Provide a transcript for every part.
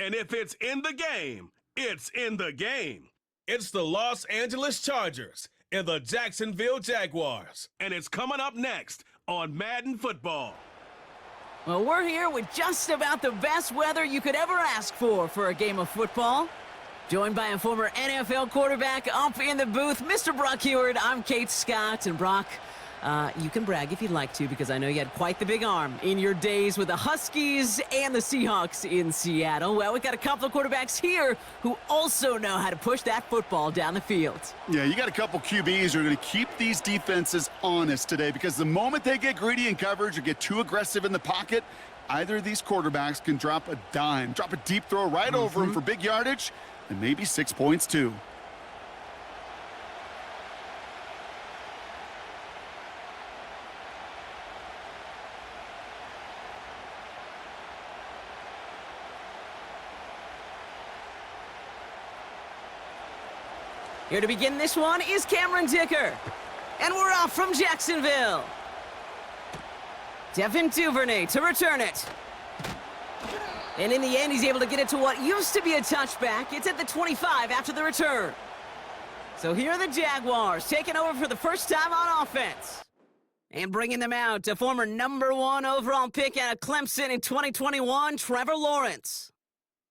And if it's in the game, it's in the game. It's the Los Angeles Chargers and the Jacksonville Jaguars. And it's coming up next on Madden Football. Well, we're here with just about the best weather you could ever ask for a game of football. Joined by a former NFL quarterback up in the booth, Mr. Brock Heward. I'm Kate Scott, and Brock, you can brag if you'd like to, because I know you had quite the big arm in your days with the Huskies and the Seahawks in Seattle. Well, we've got a couple of quarterbacks here who also know how to push that football down the field. Yeah, you got a couple QBs who are going to keep these defenses honest today, because the moment they get greedy in coverage or get too aggressive in the pocket, either of these quarterbacks can drop a dime, drop a deep throw right over them for big yardage, and maybe 6 points too. Here to begin this one is Cameron Dicker. And we're off from Jacksonville. Devin Duvernay to return it. And in the end, he's able to get it to what used to be a touchback. It's at the 25 after the return. So here are the Jaguars taking over for the first time on offense. And bringing them out, a former #1 overall pick out of Clemson in 2021, Trevor Lawrence.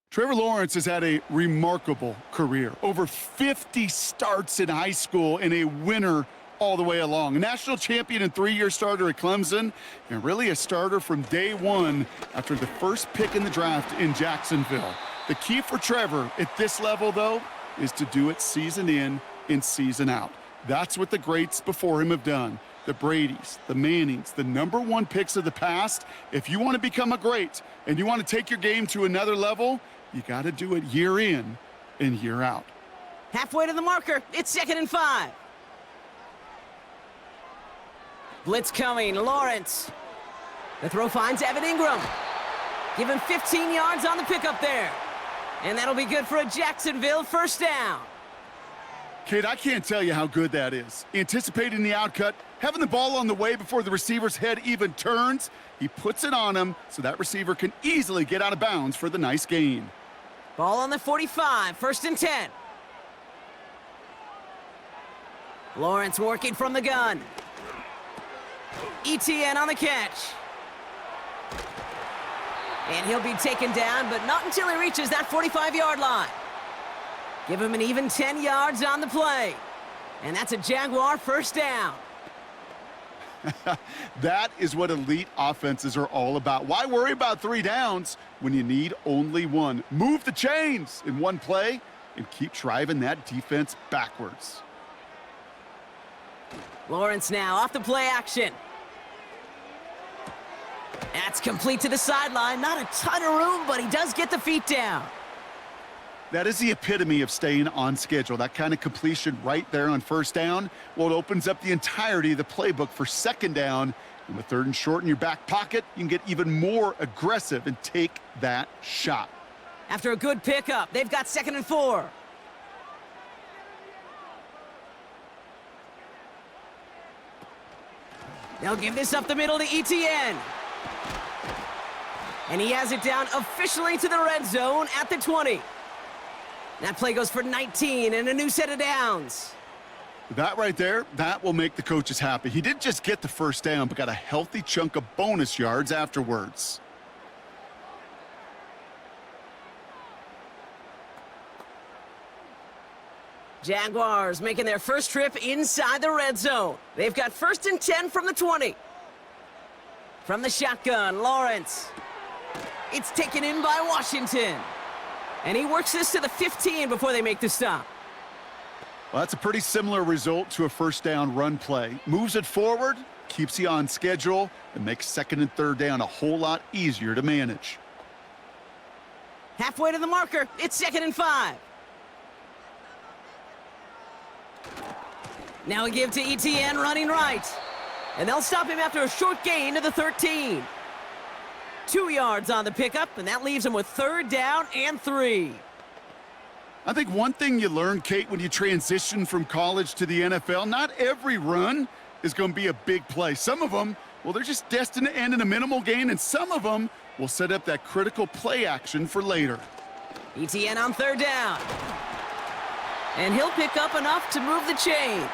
Trevor Lawrence has had a remarkable career. Over 50 starts in high school and a winner all the way along. A national champion and 3-year starter at Clemson, and really a starter from day one after the first pick in the draft in Jacksonville. The key for Trevor at this level, though, is to do it season in and season out. That's what the greats before him have done. The Bradys, the Mannings, the #1 picks of the past. If you want to become a great and you want to take your game to another level, you got to do it year in and year out. Halfway to the marker. It's 2nd and 5. Blitz coming. Lawrence. The throw finds Evan Ingram. Give him 15 yards on the pickup there. And that'll be good for a Jacksonville first down. Kate, I can't tell you how good that is. Anticipating the outcut, having the ball on the way before the receiver's head even turns. He puts it on him so that receiver can easily get out of bounds for the nice gain. Ball on the 45, 1st and 10. Lawrence working from the gun. ETN on the catch. And he'll be taken down, but not until he reaches that 45-yard line. Give him an even 10 yards on the play. And that's a Jaguar first down. That is what elite offenses are all about. Why worry about 3 downs when you need only 1? Move the chains in one play and keep driving that defense backwards. Lawrence now off the play action. That's complete to the sideline. Not a ton of room, but he does get the feet down. That is the epitome of staying on schedule. That kind of completion right there on first down. Well, it opens up the entirety of the playbook for 2nd down. And with 3rd and short in your back pocket, you can get even more aggressive and take that shot. After a good pickup, they've got 2nd and 4. They'll give this up the middle to ETN. And he has it down officially to the red zone at the 20. That play goes for 19 and a new set of downs. That right there, that will make the coaches happy. He didn't just get the first down, but got a healthy chunk of bonus yards afterwards. Jaguars making their first trip inside the red zone. They've got 1st and 10 from the 20. From the shotgun, Lawrence. It's taken in by Washington. And he works this to the 15 before they make the stop. Well, that's a pretty similar result to a first down run play. Moves it forward, keeps you on schedule, and makes 2nd and 3rd down a whole lot easier to manage. Halfway to the marker, it's 2nd and 5. Now we give to ETN running right. And they'll stop him after a short gain to the 13. 2 yards on the pickup, and that leaves him with 3rd down and 3. I think one thing you learn, Kate, when you transition from college to the NFL, not every run is going to be a big play. Some of them, well, they're just destined to end in a minimal gain, and some of them will set up that critical play action for later. ETN on third down. And he'll pick up enough to move the chains.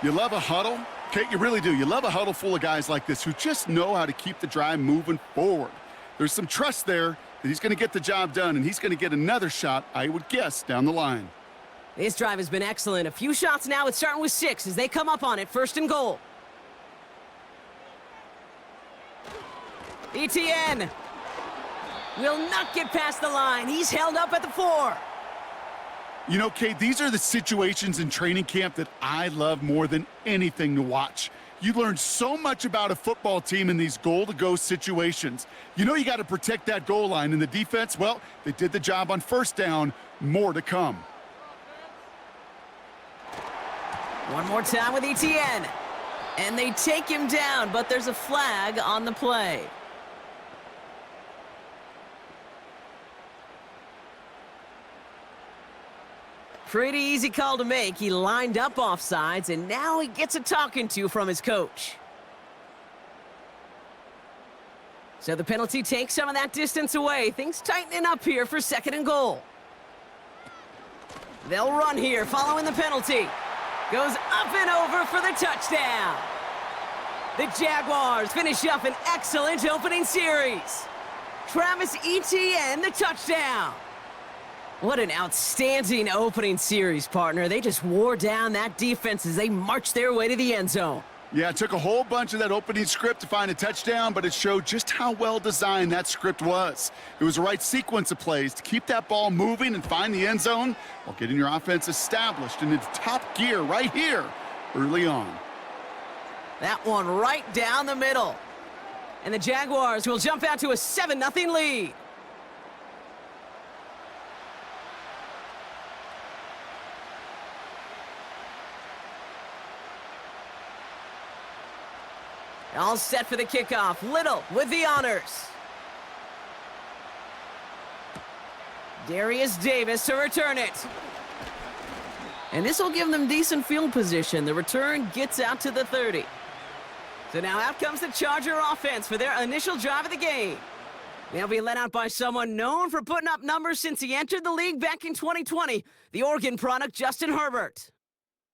You love a huddle? Kate, you really do. You love a huddle full of guys like this who just know how to keep the drive moving forward. There's some trust there that he's going to get the job done, and he's going to get another shot, I would guess, down the line. This drive has been excellent. A few shots now. It's starting with 6 as they come up on it. First and goal. ETN will not get past the line. He's held up at the 4. You know, Kate, these are the situations in training camp that I love more than anything to watch. You learn so much about a football team in these goal-to-go situations. You know you got to protect that goal line, and the defense, well, they did the job on first down. More to come. One more time with ETN. And they take him down, but there's a flag on the play. Pretty easy call to make. He lined up offsides, and now he gets a talking to from his coach. So the penalty takes some of that distance away. Things tightening up here for second and goal. They'll run here following the penalty. Goes up and over for the touchdown. The Jaguars finish up an excellent opening series. Travis Etienne, the touchdown. What an outstanding opening series, partner. They just wore down that defense as they marched their way to the end zone. Yeah, it took a whole bunch of that opening script to find a touchdown, but it showed just how well designed that script was. It was the right sequence of plays to keep that ball moving and find the end zone while getting your offense established in its top gear right here early on. That one right down the middle. And the Jaguars will jump out to a 7-0 lead. All set for the kickoff. Little with the honors. Darius Davis to return it. And this will give them decent field position. The return gets out to the 30. So now out comes the Charger offense for their initial drive of the game. They'll be led out by someone known for putting up numbers since he entered the league back in 2020, the Oregon product, Justin Herbert.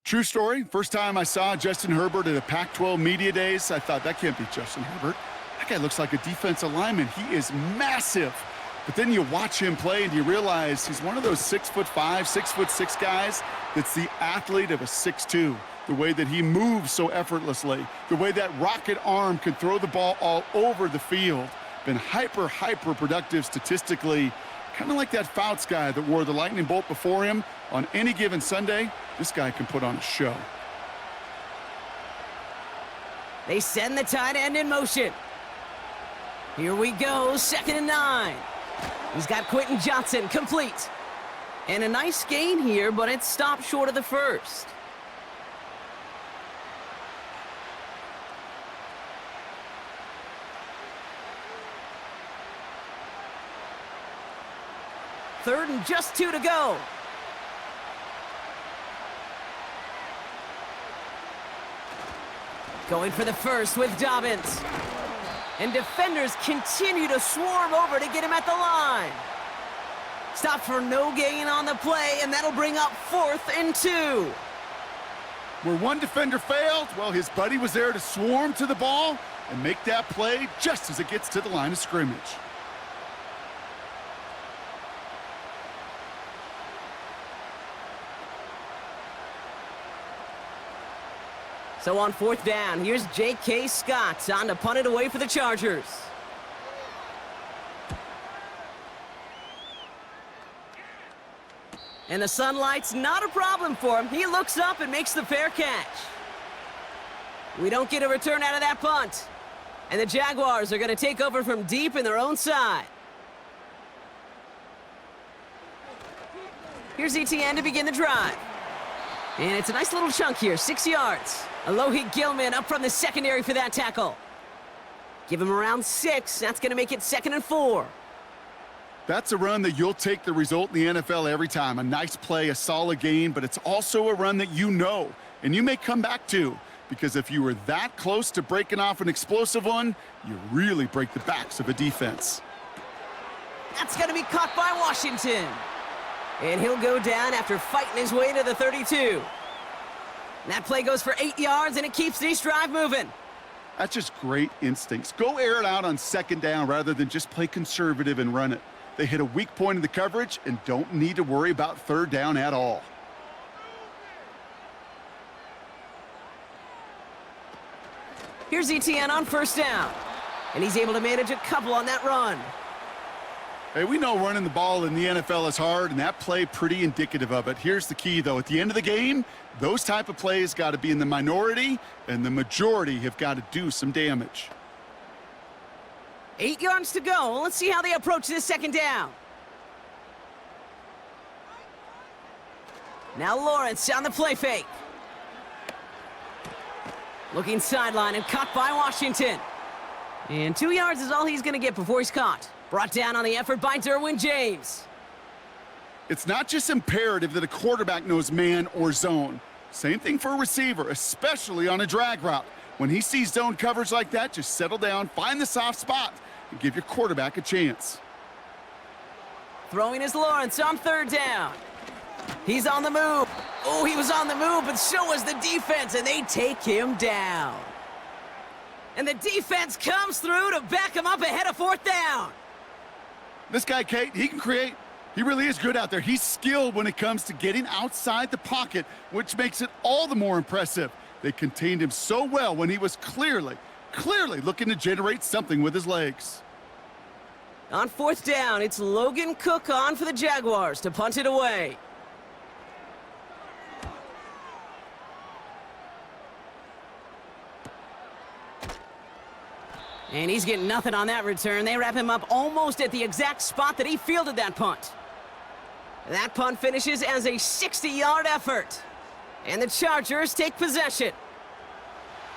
True story. First time I saw Justin Herbert at a Pac-12 Media Days, I thought, that can't be Justin Herbert. That guy looks like a defensive lineman. He is massive. But then you watch him play and you realize he's one of those 6'5", 6'6" guys that's the athlete of a 6'2". The way that he moves so effortlessly, the way that rocket arm can throw the ball all over the field. Been hyper productive statistically. Kind of like that Fouts guy that wore the lightning bolt before him. On any given Sunday, this guy can put on a show. They send the tight end in motion. Here we go, 2nd and 9. He's got Quentin Johnson complete. And a nice gain here, but it stopped short of the first. Third and just 2 to go. Going for the first with Dobbins. And defenders continue to swarm over to get him at the line. Stop for no gain on the play, and that'll bring up 4th and 2. Where one defender failed, well, his buddy was there to swarm to the ball and make that play just as it gets to the line of scrimmage. So on 4th down, here's J.K. Scott on to punt it away for the Chargers. And the sunlight's not a problem for him. He looks up and makes the fair catch. We don't get a return out of that punt. And the Jaguars are going to take over from deep in their own side. Here's ETN to begin the drive. And it's a nice little chunk here, 6 yards. Alohi Gilman up from the secondary for that tackle. Give him around 6. That's going to make it 2nd and 4. That's a run that you'll take the result in the NFL every time. A nice play, a solid gain, but it's also a run that you know, and you may come back to, because if you were that close to breaking off an explosive one, you really break the backs of a defense. That's going to be caught by Washington. And he'll go down after fighting his way to the 32. That play goes for 8 yards, and it keeps this drive moving. That's just great instincts. Go air it out on second down rather than just play conservative and run it. They hit a weak point in the coverage and don't need to worry about third down at all. Here's ETN on first down. And he's able to manage a couple on that run. Hey, we know running the ball in the NFL is hard, and that play pretty indicative of it. Here's the key, though. At the end of the game, those type of plays got to be in the minority, and the majority have got to do some damage. 8 yards to go. Let's see how they approach this second down. Now Lawrence on the play fake. Looking sideline and caught by Washington. And 2 yards is all he's going to get before he's caught. Brought down on the effort by Derwin James. It's not just imperative that a quarterback knows man or zone. Same thing for a receiver, especially on a drag route. When he sees zone coverage like that, just settle down, find the soft spot, and give your quarterback a chance. Throwing is Lawrence on third down. He's on the move. Oh, he was on the move, but so was the defense, and they take him down. And the defense comes through to back him up ahead of fourth down. This guy, Kate, he can create. He really is good out there. He's skilled when it comes to getting outside the pocket, which makes it all the more impressive. They contained him so well when he was clearly looking to generate something with his legs. On fourth down, it's Logan Cook on for the Jaguars to punt it away. And he's getting nothing on that return. They wrap him up almost at the exact spot that he fielded that punt. That punt finishes as a 60-yard effort. And the Chargers take possession.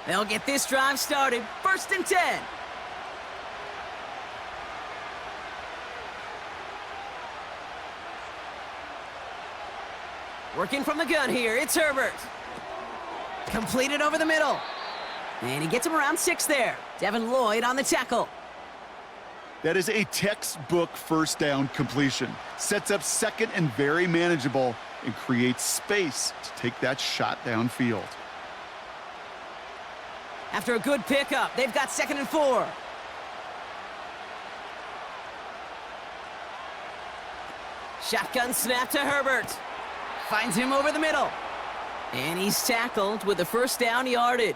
They'll get this drive started. 1st and 10. Working from the gun here, it's Herbert. Completed over the middle. And he gets him around 6 there. Devin Lloyd on the tackle. That is a textbook first down completion. Sets up second and very manageable and creates space to take that shot downfield. After a good pickup, they've got 2nd and 4. Shotgun snap to Herbert. Finds him over the middle. And he's tackled with the first down yardage.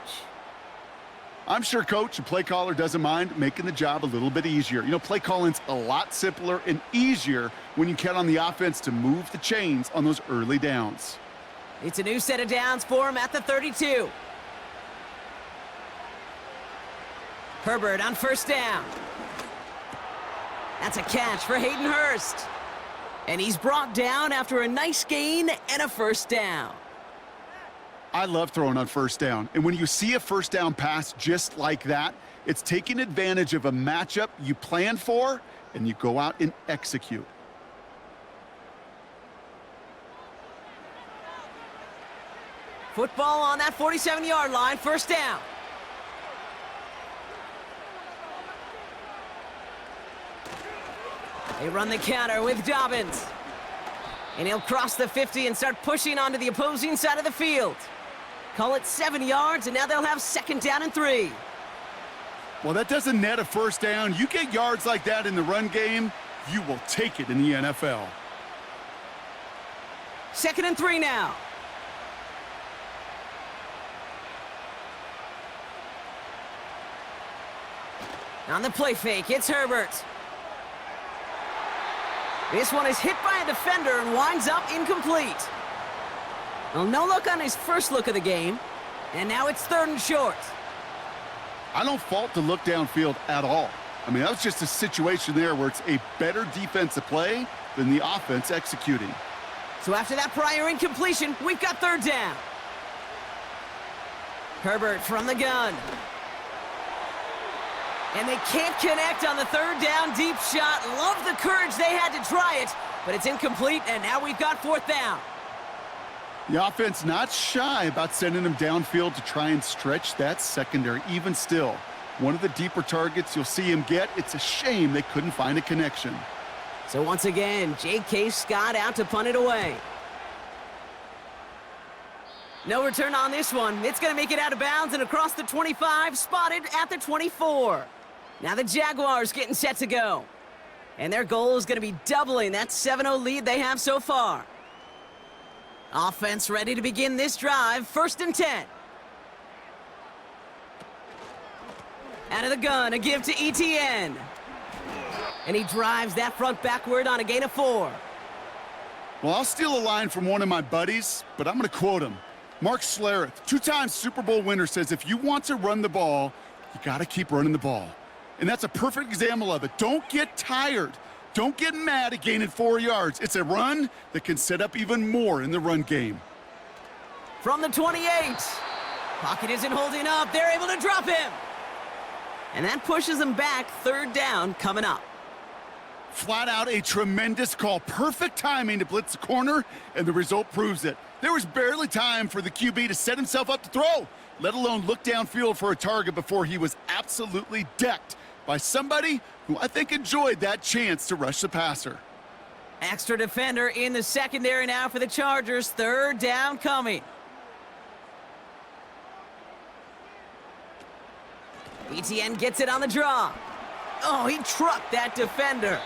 I'm sure coach and play caller doesn't mind making the job a little bit easier. You know, play calling's a lot simpler and easier when you count on the offense to move the chains on those early downs. It's a new set of downs for him at the 32. Herbert on first down. That's a catch for Hayden Hurst. And he's brought down after a nice gain and a first down. I love throwing on first down. And when you see a first down pass just like that, it's taking advantage of a matchup you plan for, and you go out and execute. Football on that 47-yard line, first down. They run the counter with Dobbins. And he'll cross the 50 and start pushing onto the opposing side of the field. Call it 7 yards, and now they'll have 2nd down and 3. Well, that doesn't net a first down. You get yards like that in the run game, you will take it in the NFL. 2nd and 3 now. On the play fake, it's Herbert. This one is hit by a defender and winds up incomplete. Well, no look on his first look of the game, and now it's 3rd and short. I don't fault the look downfield at all. I mean, that was just a situation there where it's a better defensive play than the offense executing. So after that prior incompletion, we've got 3rd down. Herbert from the gun. And they can't connect on the 3rd down deep shot. Love the courage they had to try it, but it's incomplete, and now we've got 4th down. The offense not shy about sending them downfield to try and stretch that secondary. Even still, one of the deeper targets you'll see him get. It's a shame they couldn't find a connection. So once again, J.K. Scott out to punt it away. No return on this one. It's going to make it out of bounds and across the 25, spotted at the 24. Now the Jaguars getting set to go. And their goal is going to be doubling that 7-0 lead they have so far. Offense ready to begin this drive. 1st and 10. Out of the gun, a give to ETN. And he drives that front backward on a gain of 4. Well, I'll steal a line from one of my buddies, but I'm going to quote him. Mark Schlereth, 2-time Super Bowl winner, says if you want to run the ball, you got to keep running the ball. And that's a perfect example of it. Don't get tired. Don't get mad at gaining 4 yards. It's a run that can set up even more in the run game. From the 28. Pocket isn't holding up. They're able to drop him. And that pushes them back. 3rd down coming up. Flat out a tremendous call. Perfect timing to blitz the corner, and the result proves it. There was barely time for the QB to set himself up to throw, let alone look downfield for a target before he was absolutely decked by somebody who I think enjoyed that chance to rush the passer. Extra defender in the secondary now for the Chargers. 3rd down coming. ETN gets it on the draw. Oh, he trucked that defender.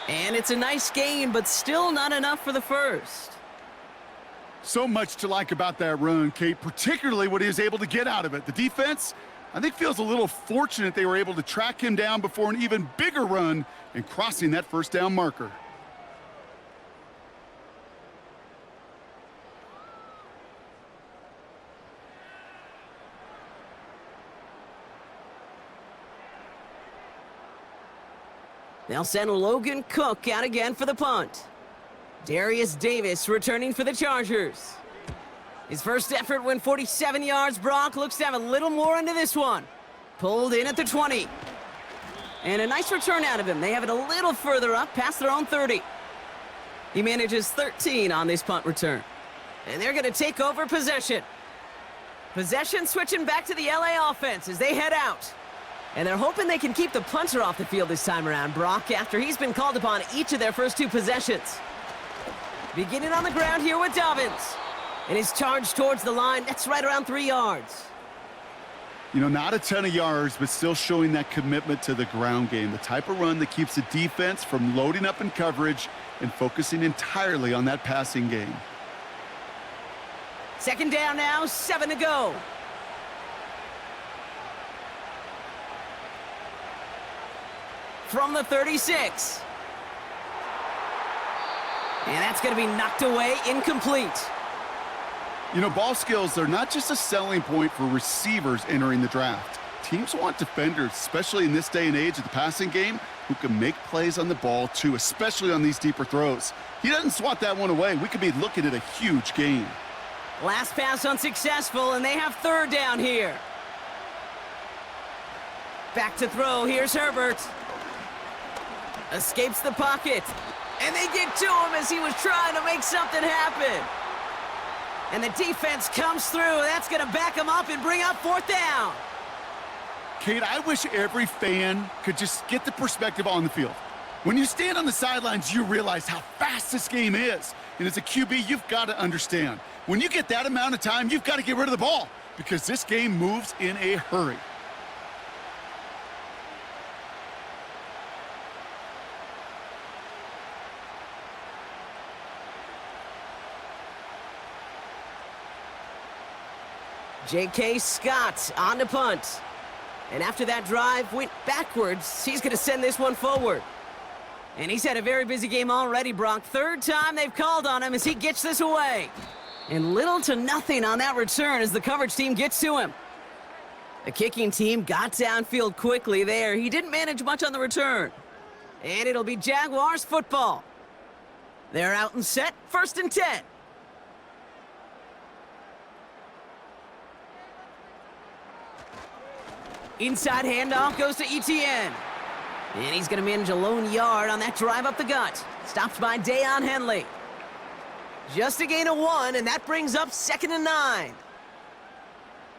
And it's a nice game, but still not enough for the first. So much to like about that run, Kate, particularly what he was able to get out of it. The defense, I think, feels a little fortunate they were able to track him down before an even bigger run and crossing that 1st down marker. They'll send Logan Cook out again for the punt. Darius Davis returning for the Chargers. His first effort went 47 yards. Brock looks to have a little more into this one. Pulled in at the 20. And a nice return out of him. They have it a little further up, past their own 30. He manages 13 on this punt return. And they're going to take over possession. Possession switching back to the LA offense as they head out. And they're hoping they can keep the punter off the field this time around, Brock, after he's been called upon each of their first 2 possessions. Beginning on the ground here with Dobbins. And his charge towards the line, that's right around 3 yards. You know, not a ton of yards, but still showing that commitment to the ground game. The type of run that keeps the defense from loading up in coverage and focusing entirely on that passing game. 2nd down now, 7 to go. From the 36. And that's going to be knocked away, incomplete. You know, ball skills are not just a selling point for receivers entering the draft. Teams want defenders, especially in this day and age of the passing game, who can make plays on the ball too, especially on these deeper throws. He doesn't swat that one away. We could be looking at a huge gain. Last pass unsuccessful, and they have 3rd down here. Back to throw. Here's Herbert. Escapes the pocket. And they get to him as he was trying to make something happen. And the defense comes through. That's going to back him up and bring up 4th down. Kate, I wish every fan could just get the perspective on the field. When you stand on the sidelines, you realize how fast this game is. And as a QB, you've got to understand. When you get that amount of time, you've got to get rid of the ball because this game moves in a hurry. J.K. Scott on the punt. And after that drive went backwards, he's going to send this one forward. And he's had a very busy game already, Brock. 3rd time they've called on him as he gets this away. And little to nothing on that return as the coverage team gets to him. The kicking team got downfield quickly there. He didn't manage much on the return. And it'll be Jaguars football. They're out and set. 1st and 10. Inside handoff goes to ETN. And he's going to manage a lone yard on that drive up the gut. Stopped by Deion Henley. Just a gain of 1, and that brings up 2nd and 9.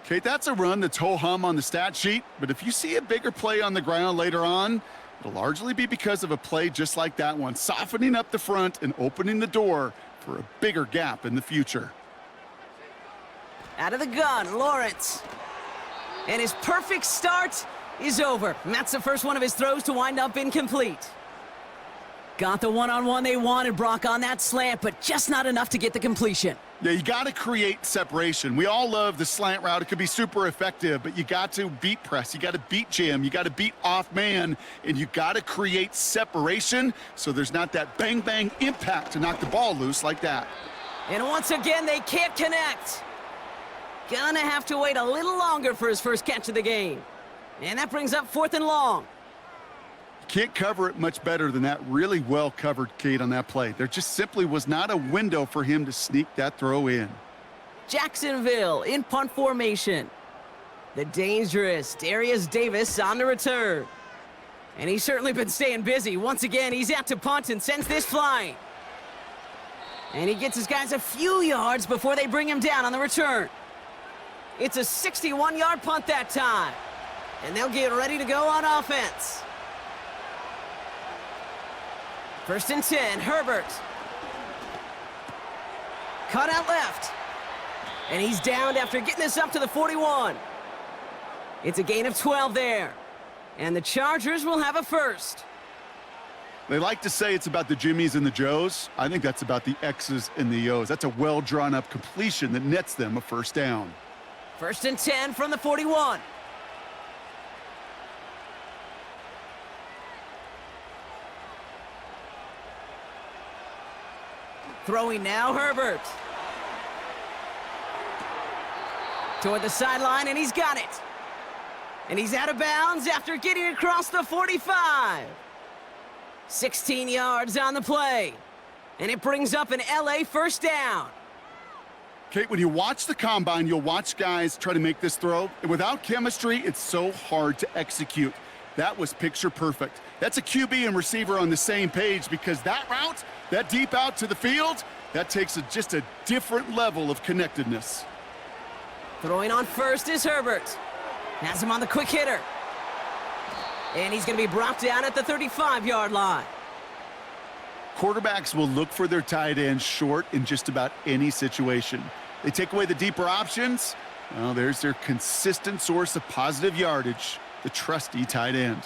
Kate, that's a run that's ho-hum on the stat sheet, but if you see a bigger play on the ground later on, It'll largely be because of a play just like that one, softening up the front and opening the door for a bigger gap in the future. Out of the gun, Lawrence. And his perfect start is over. And that's the first one of his throws to wind up incomplete. Got the one-on-one they wanted, Brock, on that slant, but just not enough to get the completion. Yeah, you got to create separation. We all love the slant route. It could be super effective, but you got to beat press. You got to beat jam. You got to beat off man, and you got to create separation so there's not that bang-bang impact to knock the ball loose like that. And once again, they can't connect. Gonna have to wait a little longer for his first catch of the game. And that brings up 4th and long. Can't cover it much better than that. Really well covered, Kate, on that play. There just simply was not a window for him to sneak that throw in. Jacksonville in punt formation. The dangerous Darius Davis on the return. And he's certainly been staying busy. Once again, he's out to punt and sends this flying. And he gets his guys a few yards before they bring him down on the return. It's a 61-yard punt that time. And they'll get ready to go on offense. 1st and 10, Herbert. Cut out left. And he's downed after getting this up to the 41. It's a gain of 12 there. And the Chargers will have a first. They like to say it's about the Jimmies and the Joes. I think that's about the X's and the O's. That's a well-drawn-up completion that nets them a first down. 1st and 10 from the 41. Throwing now, Herbert. Toward the sideline, and he's got it. And he's out of bounds after getting across the 45. 16 yards on the play. And it brings up an LA first down. Kate, when you watch the combine, you'll watch guys try to make this throw. And without chemistry, it's so hard to execute. That was picture perfect. That's a QB and receiver on the same page because that route, that deep out to the field, that takes just a different level of connectedness. Throwing on first is Herbert. Has him on the quick hitter. And he's going to be brought down at the 35-yard line. Quarterbacks will look for their tight end short in just about any situation. They take away the deeper options. Well, there's their consistent source of positive yardage, the trusty tight end.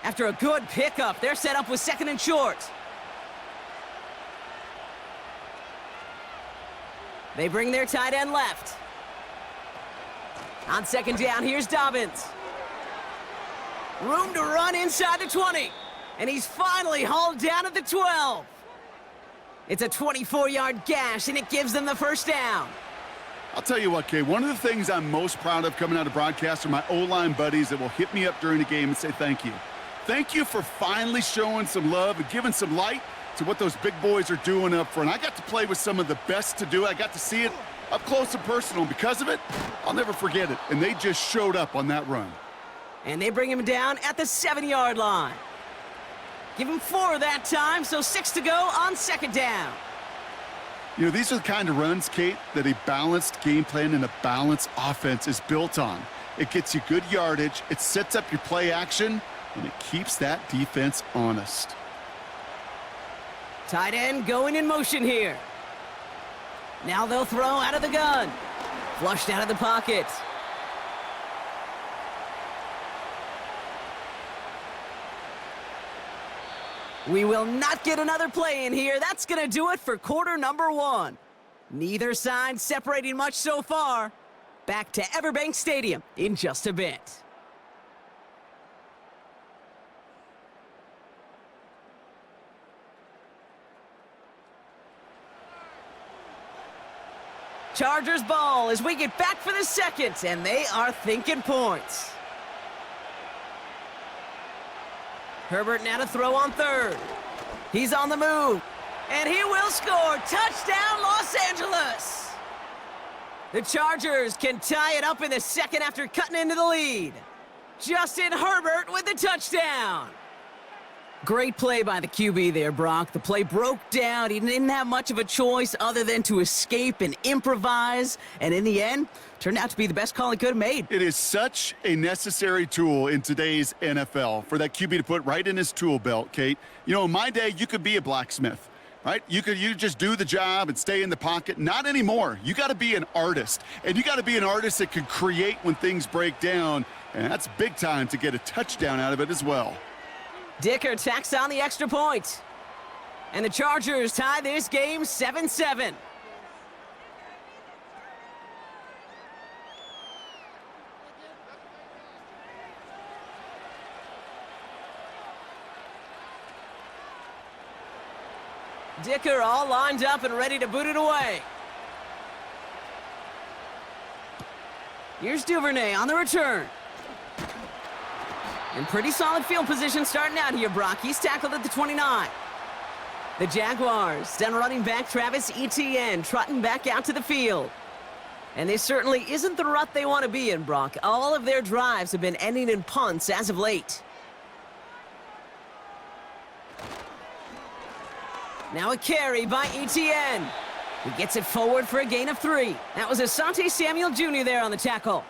After a good pickup, they're set up with 2nd and short. They bring their tight end left. On 2nd down, here's Dobbins. Room to run inside the 20. And he's finally hauled down at the 12. It's a 24-yard gash, and it gives them the first down. I'll tell you what, Kay, one of the things I'm most proud of coming out of broadcast are my O-line buddies that will hit me up during the game and say thank you. Thank you for finally showing some love and giving some light to what those big boys are doing up front. I got to play with some of the best to do it. I got to see it up close and personal. And because of it, I'll never forget it. And they just showed up on that run. And they bring him down at the 7-yard line. Give him 4 that time, so 6 to go on 2nd down. You know, these are the kind of runs, Kate, that a balanced game plan and a balanced offense is built on. It gets you good yardage, it sets up your play action, and it keeps that defense honest. Tight end going in motion here. Now they'll throw out of the gun. Flushed out of the pocket. We will not get another play in here. That's going to do it for quarter number 1. Neither side separating much so far. Back to Everbank Stadium in just a bit. Chargers ball as we get back for the 2nd, and they are thinking points. Herbert now to throw on 3rd. He's on the move, and he will score. Touchdown, Los Angeles! The Chargers can tie it up in the 2nd after cutting into the lead. Justin Herbert with the touchdown. Great play by the QB there, Brock. The play broke down. He didn't have much of a choice other than to escape and improvise. And in the end, turned out to be the best call he could have made. It is such a necessary tool in today's NFL for that QB to put right in his tool belt, Kate. You know, in my day, you could be a blacksmith, right? You just do the job and stay in the pocket. Not anymore. You got to be an artist. And you got to be an artist that can create when things break down. And that's big time to get a touchdown out of it as well. Dicker tacks on the extra point. And the Chargers tie this game 7-7. Dicker all lined up and ready to boot it away. Here's Duvernay on the return. In pretty solid field position starting out here, Brock. He's tackled at the 29. The Jaguars send running back Travis Etienne trotting back out to the field. And this certainly isn't the rut they want to be in, Brock. All of their drives have been ending in punts as of late. Now a carry by Etienne. He gets it forward for a gain of 3. That was Asante Samuel Jr. there on the tackle.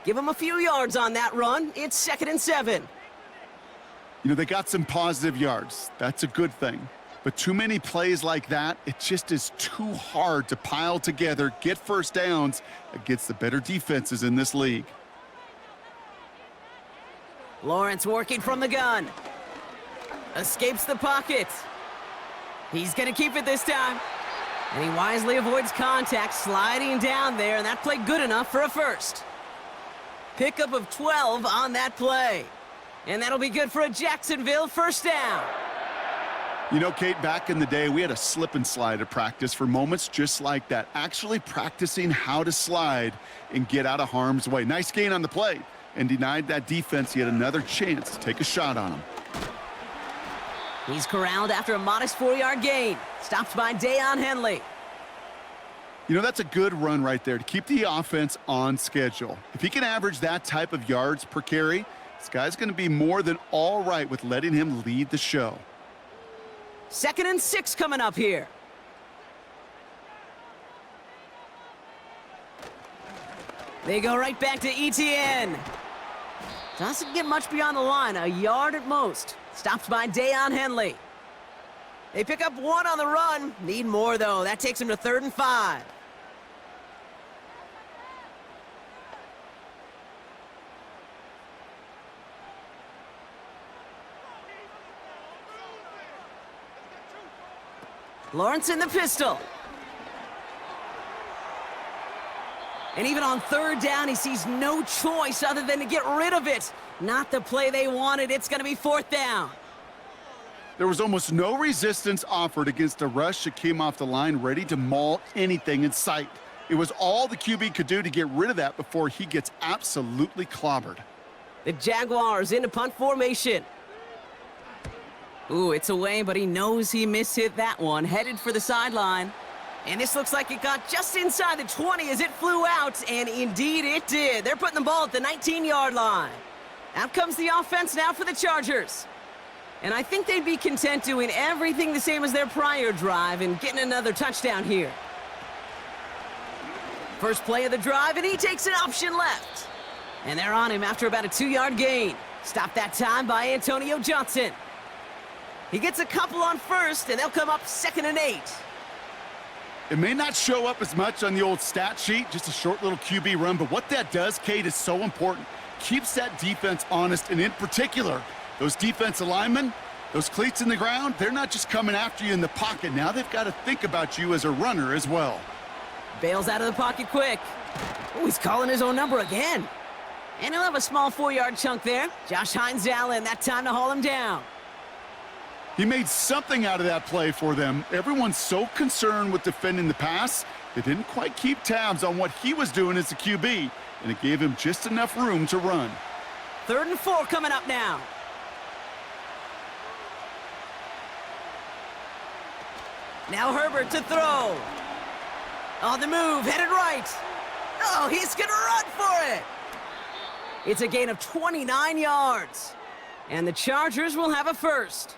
Give him a few yards on that run. It's 2nd and 7. You know, they got some positive yards. That's a good thing. But too many plays like that, it just is too hard to pile together, get first downs against the better defenses in this league. Lawrence working from the gun. Escapes the pocket. He's going to keep it this time. And he wisely avoids contact, sliding down there, and that played good enough for a first. Pickup of 12 on that play. And that'll be good for a Jacksonville first down. You know, Kate, back in the day, we had a slip and slide at practice for moments just like that. Actually practicing how to slide and get out of harm's way. Nice gain on the play and denied that defense yet another chance to take a shot on him. He's corralled after a modest 4-yard gain. Stopped by Deion Henley. You know, that's a good run right there to keep the offense on schedule. If he can average that type of yards per carry, this guy's going to be more than all right with letting him lead the show. 2nd and 6 coming up here. They go right back to Etienne. Doesn't get much beyond the line, a yard at most. Stopped by Deion Henley. They pick up 1 on the run. Need more, though. That takes him to 3rd and 5. Lawrence in the pistol. And even on 3rd down, he sees no choice other than to get rid of it. Not the play they wanted. It's going to be 4th down. There was almost no resistance offered against a rush that came off the line ready to maul anything in sight. It was all the QB could do to get rid of that before he gets absolutely clobbered. The Jaguars into punt formation. Ooh, it's away, but he knows he mishit that one. Headed for the sideline. And this looks like it got just inside the 20 as it flew out, and indeed it did. They're putting the ball at the 19-yard line. Out comes the offense now for the Chargers. And I think they'd be content doing everything the same as their prior drive and getting another touchdown here. First play of the drive, and he takes an option left. And they're on him after about a 2-yard gain. Stopped that time by Antonio Johnson. He gets a couple on first, and they'll come up 2nd and 8. It may not show up as much on the old stat sheet, just a short little QB run, but what that does, Kate, is so important. Keeps that defense honest, and in particular, those defensive linemen, those cleats in the ground, they're not just coming after you in the pocket. Now they've got to think about you as a runner as well. Bails out of the pocket quick. Oh, he's calling his own number again. And he'll have a small 4-yard chunk there. Josh Hines-Allen, that time to haul him down. He made something out of that play for them. Everyone's so concerned with defending the pass, they didn't quite keep tabs on what he was doing as a QB, and it gave him just enough room to run. 3rd and 4 coming up now. Now Herbert to throw. On the move, headed right. Oh, he's going to run for it. It's a gain of 29 yards. And the Chargers will have a first.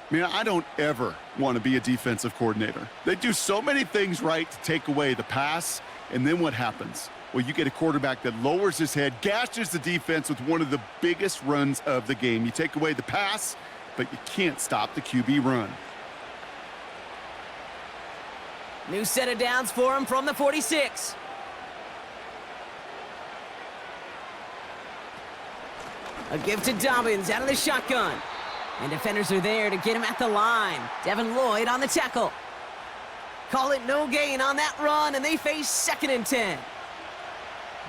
Man, I don't ever want to be a defensive coordinator. They do so many things right to take away the pass, and then what happens? Well, you get a quarterback that lowers his head, gashes the defense with one of the biggest runs of the game. You take away the pass, but you can't stop the QB run. New set of downs for him from the 46. A give to Dobbins out of the shotgun. And defenders are there to get him at the line. Devin Lloyd on the tackle. Call it no gain on that run, and they face 2nd and 10.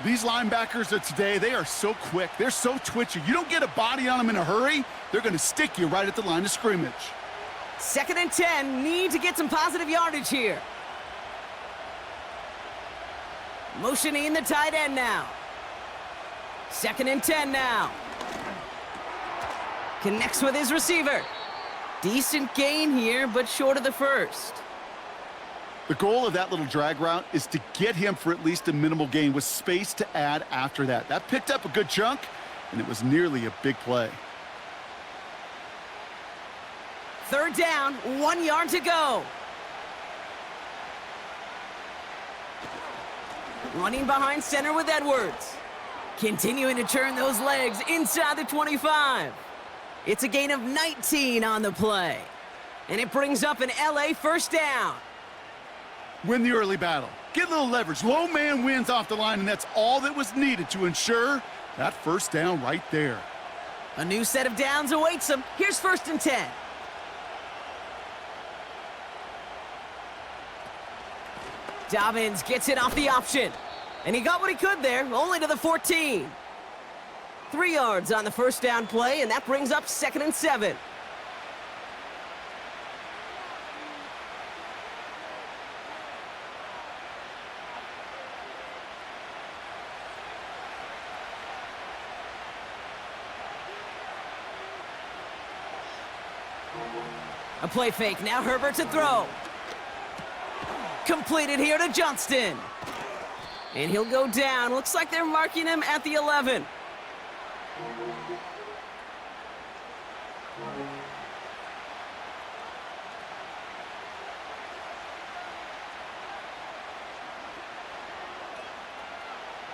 These linebackers of today, they are so quick. They're so twitchy. You don't get a body on them in a hurry, they're going to stick you right at the line of scrimmage. 2nd and 10, need to get some positive yardage here. Motioning the tight end now. 2nd and 10 now. Connects with his receiver. Decent gain here, but short of the first. The goal of that little drag route is to get him for at least a minimal gain with space to add after that. That picked up a good chunk, and it was nearly a big play. 3rd down, 1 yard to go. Running behind center with Edwards. Continuing to turn those legs inside the 25. It's a gain of 19 on the play. And it brings up an LA first down. Win the early battle. Get a little leverage. Low man wins off the line, and that's all that was needed to ensure that first down right there. A new set of downs awaits them. Here's 1st and 10. Dobbins gets it off the option. And he got what he could there, only to the 14. 3 yards on the first down play, and that brings up 2nd and 7. A play fake, now Herbert to throw. Completed here to Johnston. And he'll go down. Looks like they're marking him at the 11.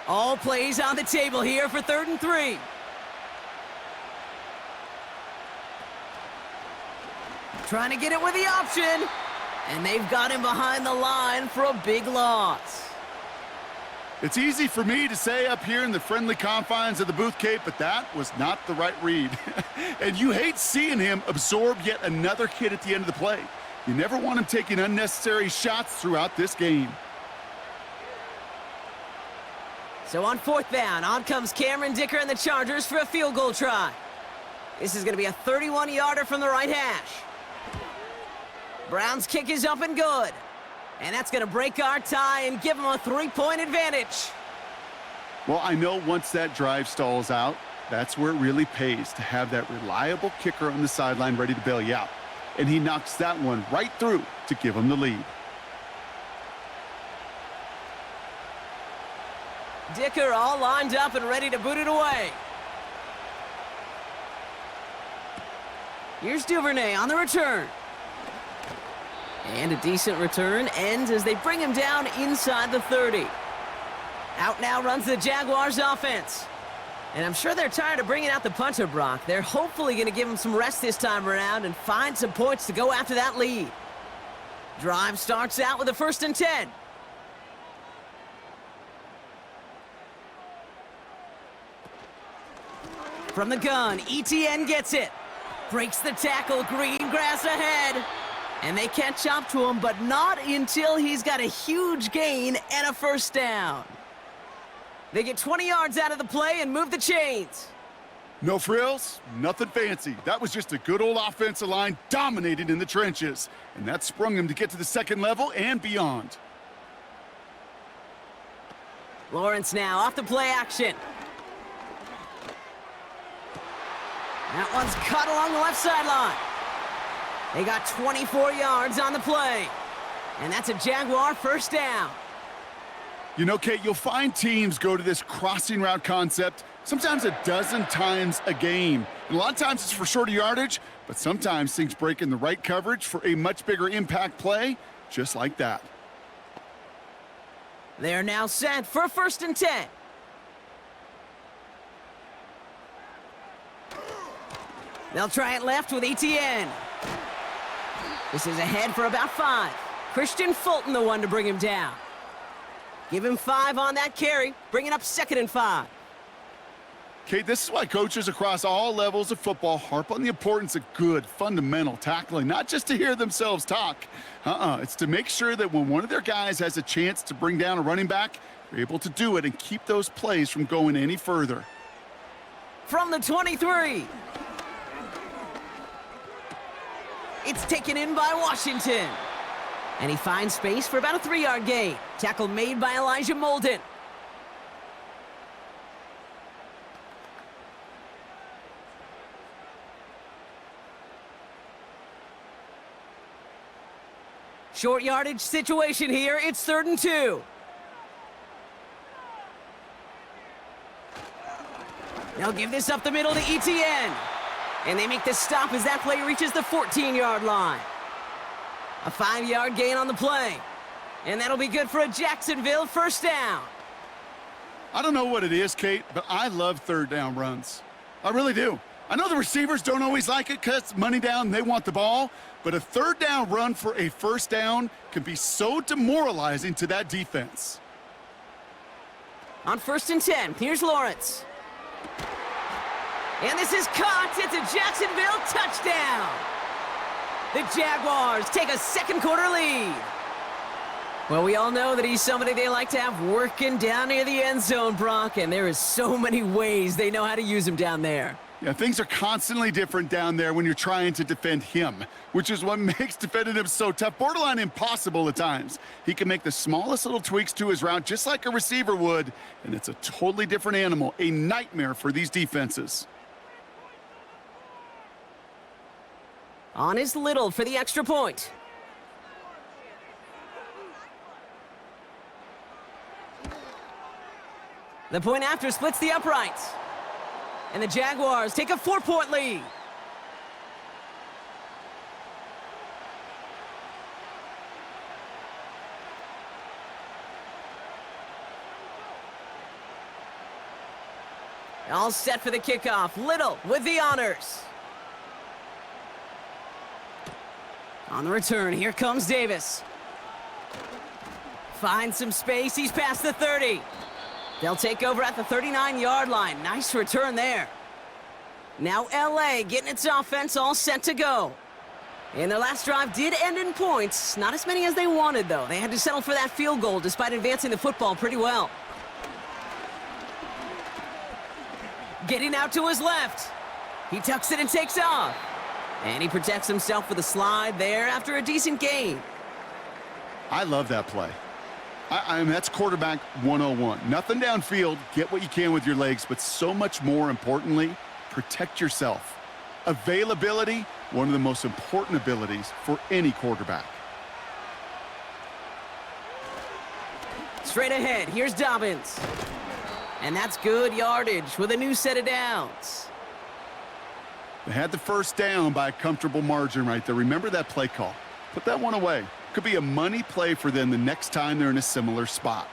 All plays on the table here for 3rd and 3. Trying to get it with the option. And they've got him behind the line for a big loss. It's easy for me to say up here in the friendly confines of the booth, Kate, but that was not the right read. And you hate seeing him absorb yet another hit at the end of the play. You never want him taking unnecessary shots throughout this game. So on 4th down, on comes Cameron Dicker and the Chargers for a field goal try. This is going to be a 31-yarder from the right hash. Brown's kick is up and good. And that's going to break our tie and give them a 3-point advantage. Well, I know once that drive stalls out, that's where it really pays to have that reliable kicker on the sideline ready to bail you out. And he knocks that one right through to give them the lead. Dicker all lined up and ready to boot it away. Here's Duvernay on the return. And a decent return ends as they bring him down inside the 30. Out now runs the Jaguars offense. And I'm sure they're tired of bringing out the punter, Brock. They're hopefully going to give him some rest this time around and find some points to go after that lead. Drive starts out with a 1st and 10. From the gun, ETN gets it. Breaks the tackle, green grass ahead. And they catch up to him, but not until he's got a huge gain and a first down. They get 20 yards out of the play and move the chains. No frills, nothing fancy. That was just a good old offensive line dominated in the trenches. And that sprung him to get to the 2nd level and beyond. Lawrence now off the play action. That one's cut along the left sideline. They got 24 yards on the play. And that's a Jaguar first down. You know, Kate, you'll find teams go to this crossing route concept sometimes a dozen times a game. And a lot of times it's for shorter yardage, but sometimes things break in the right coverage for a much bigger impact play, just like that. They're now set for 1st and 10. They'll try it left with ETN. This is ahead for about 5. Christian Fulton, the one to bring him down. Give him 5 on that carry, bringing up 2nd and 5. Kate, this is why coaches across all levels of football harp on the importance of good, fundamental tackling, not just to hear themselves talk. It's to make sure that when one of their guys has a chance to bring down a running back, they're able to do it and keep those plays from going any further. From the 23. It's taken in by Washington. And he finds space for about a 3-yard gain. Tackle made by Elijah Molden. Short yardage situation here. It's 3rd and 2. They'll give this up the middle to ETN. And they make the stop as that play reaches the 14-yard line. A 5-yard gain on the play. And that'll be good for a Jacksonville 1st down. I don't know what it is, Kate, but I love 3rd down runs. I really do. I know the receivers don't always like it because money down, they want the ball. But a 3rd down run for a 1st down can be so demoralizing to that defense. On 1st and 10, here's Lawrence. And this is caught. It's a Jacksonville touchdown. The Jaguars take a 2nd quarter lead. Well, we all know that he's somebody they like to have working down near the end zone, Brock, and there is so many ways they know how to use him down there. Yeah, things are constantly different down there when you're trying to defend him, which is what makes defending him so tough, borderline impossible at times. He can make the smallest little tweaks to his route just like a receiver would, and it's a totally different animal, a nightmare for these defenses. On is Little for the extra point. The point after splits the uprights. And the Jaguars take a 4-point lead. All set for the kickoff. Little with the honors. On the return, here comes Davis. Finds some space, he's past the 30. They'll take over at the 39-yard line. Nice return there. Now LA getting its offense all set to go. And their last drive did end in points. Not as many as they wanted, though. They had to settle for that field goal despite advancing the football pretty well. Getting out to his left. He tucks it and takes off. And he protects himself with a slide there after a decent gain. I love that play. I mean, that's quarterback 101. Nothing downfield, get what you can with your legs, but so much more importantly, protect yourself. Availability, one of the most important abilities for any quarterback. Straight ahead, here's Dobbins. And that's good yardage with a new set of downs. They had the 1st down by a comfortable margin right there. Remember that play call. Put that one away. Could be a money play for them the next time they're in a similar spot.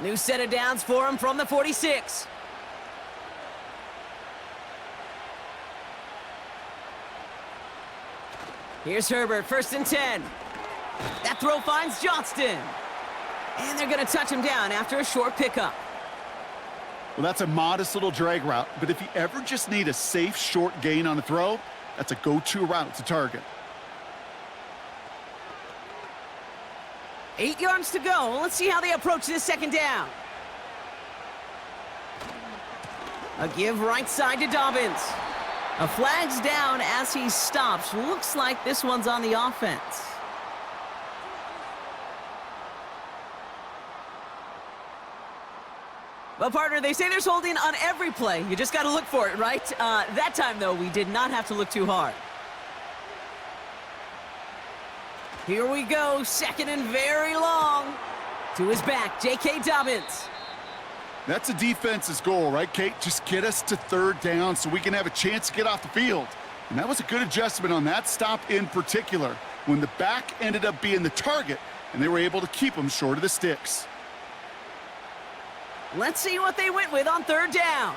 New set of downs for him from the 46. Here's Herbert, 1st and 10. That throw finds Johnston. And they're going to touch him down after a short pickup. Well, that's a modest little drag route, but if you ever just need a safe, short gain on a throw, that's a go-to route to target. 8 yards to go. Let's see how they approach this 2nd down. A give right side to Dobbins. A flag's down as he stops. Looks like this one's on the offense. Well, partner, they say there's holding on every play. You just got to look for it, right? That time, though, we did not have to look too hard. Here we go, 2nd and very long. To his back, J.K. Dobbins. That's a defense's goal, right, Kate? Just get us to third down so we can have a chance to get off the field. And that was a good adjustment on that stop in particular, when the back ended up being the target, and they were able to keep them short of the sticks. Let's see what they went with on third down.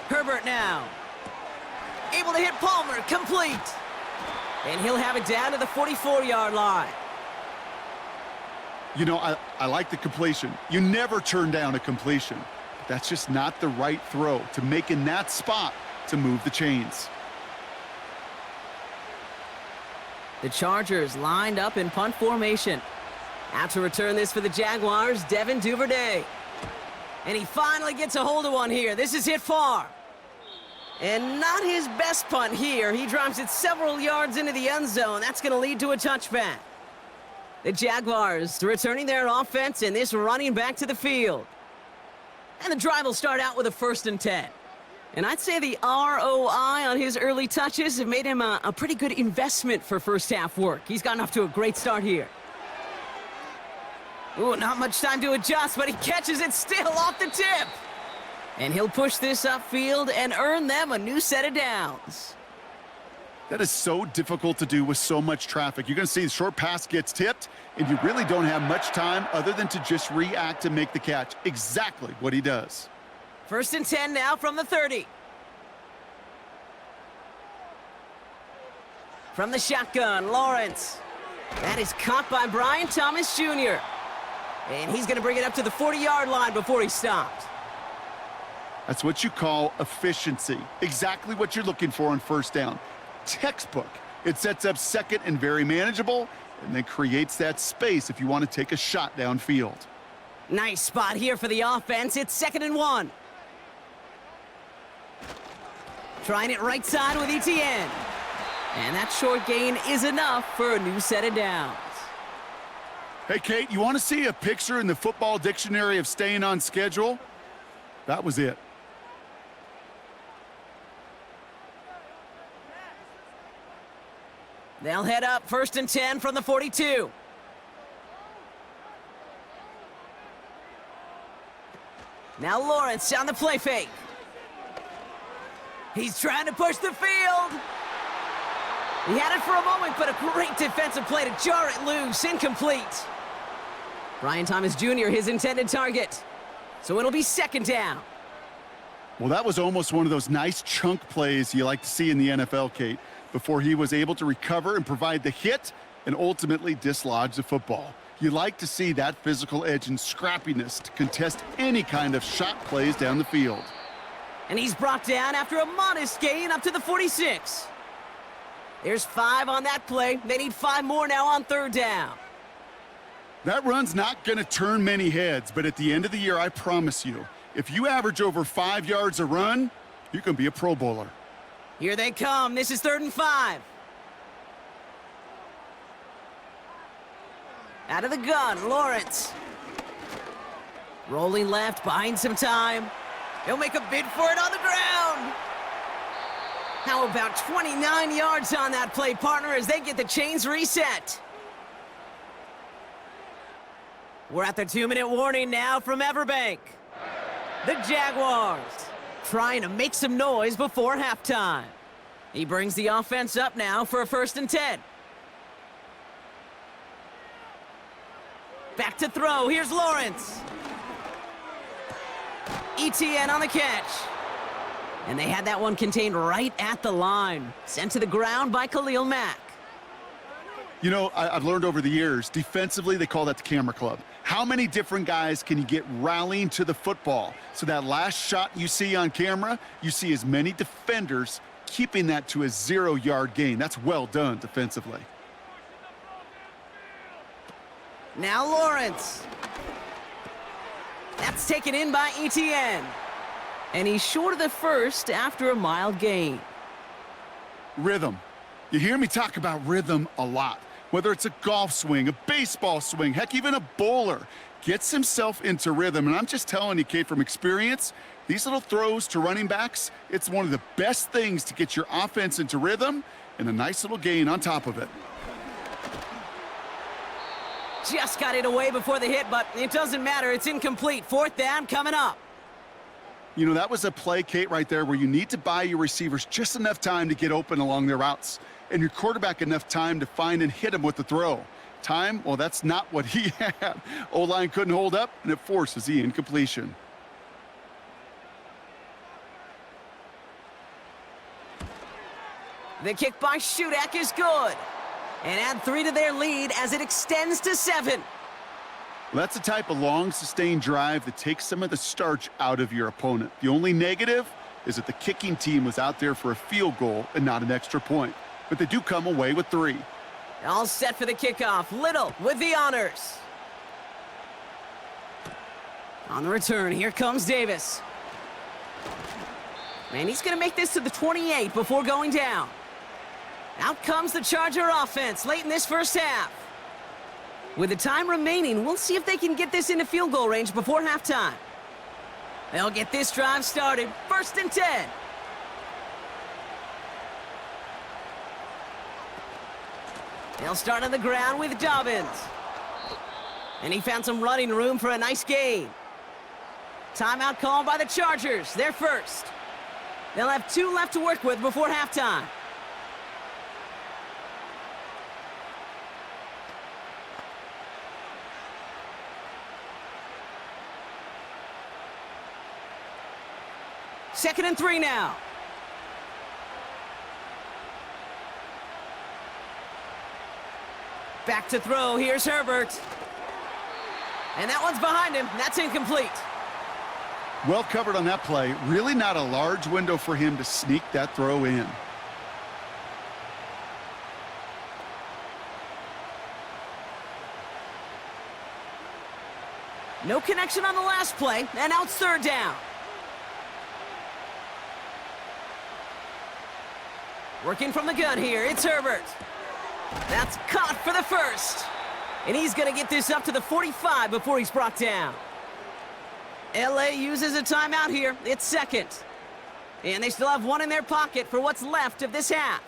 Herbert now. Able to hit Palmer, complete. And he'll have it down to the 44-yard line. You know, I like the completion. You never turn down a completion. But that's just not the right throw to make in that spot to move the chains. The Chargers lined up in punt formation. Out to return this for the Jaguars, Devin Duvernay. And he finally gets a hold of one here. This is hit far. And not his best punt here. He drives it several yards into the end zone. That's going to lead to a touchback. The Jaguars returning their offense and this running back to the field. And the drive will start out with a 1st and 10. And I'd say the ROI on his early touches have made him a pretty good investment for first half work. He's gotten off to a great start here. Ooh, not much time to adjust, but he catches it still off the tip. And he'll push this upfield and earn them a new set of downs. That is so difficult to do with so much traffic. You're going to see the short pass gets tipped, and you really don't have much time other than to just react and make the catch. Exactly what he does. 1st and 10 now from the 30. From the shotgun, Lawrence. That is caught by Brian Thomas Jr. And he's going to bring it up to the 40-yard line before he stops. That's what you call efficiency. Exactly what you're looking for on first down. Textbook. It sets up second and very manageable, and then creates that space if you want to take a shot downfield. Nice spot here for the offense. It's 2nd and 1. Trying it right side with ETN. And that short gain is enough for a new set of downs. Hey, Kate, you want to see a picture in the football dictionary of staying on schedule? That was it. They'll head up 1st and 10 from the 42. Now Lawrence on the play fake. He's trying to push the field. He had it for a moment, but a great defensive play to jar it loose. Incomplete. Brian Thomas Jr., his intended target. So it'll be 2nd down. Well, that was almost one of those nice chunk plays you like to see in the NFL, Kate, before he was able to recover and provide the hit and ultimately dislodge the football. You like to see that physical edge and scrappiness to contest any kind of shot plays down the field. And he's brought down after a modest gain up to the 46. There's 5 on that play. They need 5 more now on 3rd down. That run's not going to turn many heads, but at the end of the year, I promise you, if you average over 5 yards a run, you can be a Pro Bowler. Here they come. This is 3rd and 5. Out of the gun, Lawrence. Rolling left, buying some time. He'll make a bid for it on the ground. How about 29 yards on that play, partner, as they get the chains reset? We're at the 2-minute warning now from Everbank. The Jaguars trying to make some noise before halftime. He brings the offense up now for a 1st and 10. Back to throw. Here's Lawrence. ETN on the catch. And they had that one contained right at the line. Sent to the ground by Khalil Mack. You know, I've learned over the years, defensively, they call that the camera club. How many different guys can you get rallying to the football? So that last shot you see on camera, you see as many defenders keeping that to a 0-yard gain. That's well done defensively. Now Lawrence. That's taken in by ETN. And he's short of the first after a mild gain. Rhythm. You hear me talk about rhythm a lot. Whether it's a golf swing, a baseball swing, heck, even a bowler gets himself into rhythm. And I'm just telling you, Kate, from experience, these little throws to running backs, it's one of the best things to get your offense into rhythm and a nice little gain on top of it. Just got it away before the hit, but it doesn't matter. It's incomplete. 4th down coming up. You know, that was a play, Kate, right there where you need to buy your receivers just enough time to get open along their routes, and your quarterback enough time to find and hit him with the throw. Time, well, that's not what he had. O-line couldn't hold up, and it forces the incompletion. The kick by Shudak is good. And add 3 to their lead as it extends to 7. Well, that's the type of long, sustained drive that takes some of the starch out of your opponent. The only negative is that the kicking team was out there for a field goal and not an extra point. But they do come away with 3. All set for the kickoff. Little with the honors. On the return, here comes Davis. Man, he's going to make this to the 28 before going down. Out comes the Charger offense late in this first half. With the time remaining, we'll see if they can get this into field goal range before halftime. They'll get this drive started. 1st and 10. They'll start on the ground with Dobbins. And he found some running room for a nice gain. Timeout called by the Chargers. They're first. They'll have 2 left to work with before halftime. Second and 3 now. Back to throw. Here's Herbert. And that one's behind him. That's incomplete. Well covered on that play. Really not a large window for him to sneak that throw in. No connection on the last play, and now it's 3rd down. Working from the gun here, it's Herbert. That's caught for the first. And he's going to get this up to the 45 before he's brought down. LA uses a timeout here. It's 2nd. And they still have 1 in their pocket for what's left of this half.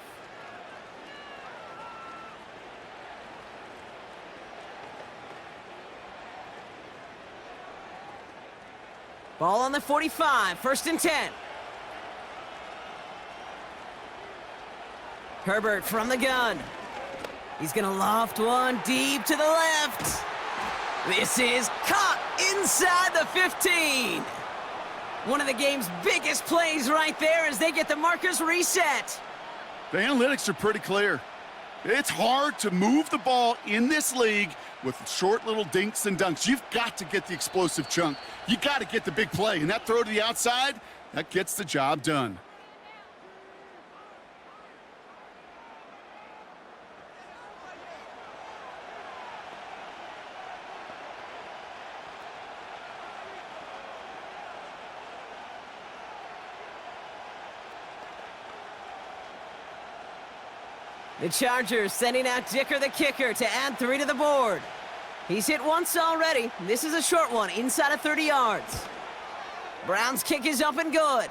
Ball on the 45, 1st and 10. Herbert from the gun. He's going to loft one deep to the left. This is caught inside the 15. One of the game's biggest plays right there as they get the markers reset. The analytics are pretty clear. It's hard to move the ball in this league with short little dinks and dunks. You've got to get the explosive chunk. You got to get the big play. And that throw to the outside, that gets the job done. The Chargers sending out Dicker the kicker to add 3 to the board. He's hit once already. This is a short one, inside of 30 yards. Brown's kick is up and good.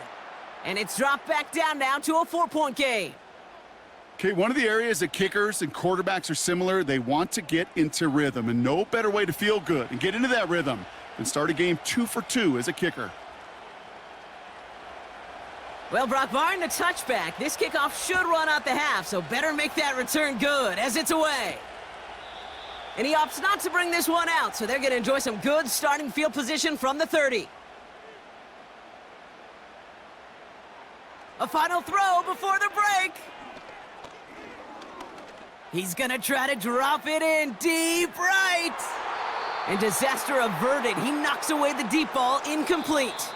And it's dropped back down now to a 4-point game. Okay, one of the areas that kickers and quarterbacks are similar, they want to get into rhythm. And no better way to feel good and get into that rhythm than start a game 2 for 2 as a kicker. Well, Brock, barring the touchback, this kickoff should run out the half, so better make that return good as it's away. And he opts not to bring this one out, so they're going to enjoy some good starting field position from the 30. A final throw before the break. He's going to try to drop it in deep right. And disaster averted. He knocks away the deep ball, incomplete.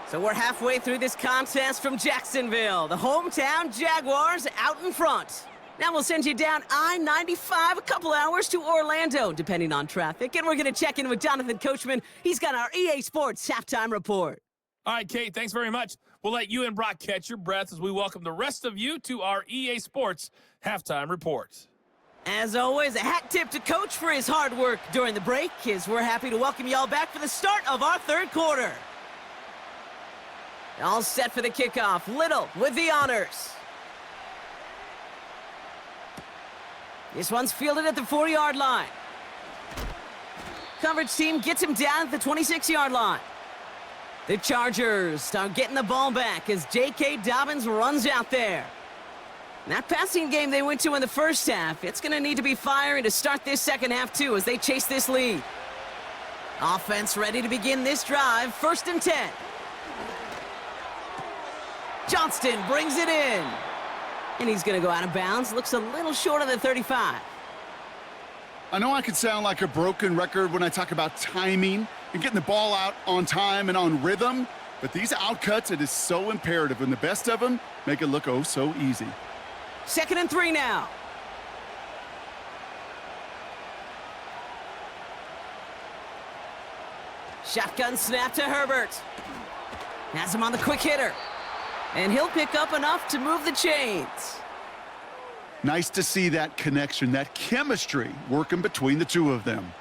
So we're halfway through this contest from Jacksonville. The hometown Jaguars out in front. Now we'll send you down I-95 a couple hours to Orlando, depending on traffic. And we're going to check in with Jonathan Coachman. He's got our EA Sports halftime report. All right, Kate, thanks very much. We'll let you and Brock catch your breath as we welcome the rest of you to our EA Sports halftime report. As always, a hat tip to Coach for his hard work during the break, as we're happy to welcome y'all back for the start of our third quarter. All set for the kickoff. Little with the honors. This one's fielded at the 40-yard line. Coverage team gets him down at the 26-yard line. The Chargers start getting the ball back as J.K. Dobbins runs out there. That passing game they went to in the first half, it's going to need to be firing to start this second half, too, as they chase this lead. Offense ready to begin this drive, 1st and 10. Johnston brings it in. And he's going to go out of bounds. Looks a little short of the 35. I know I can sound like a broken record when I talk about timing and getting the ball out on time and on rhythm, but these outcuts, it is so imperative, and the best of them make it look oh so easy. 2nd and 3 now. Shotgun snap to Herbert. Has him on the quick hitter. And he'll pick up enough to move the chains. Nice to see that connection, that chemistry working between the two of them.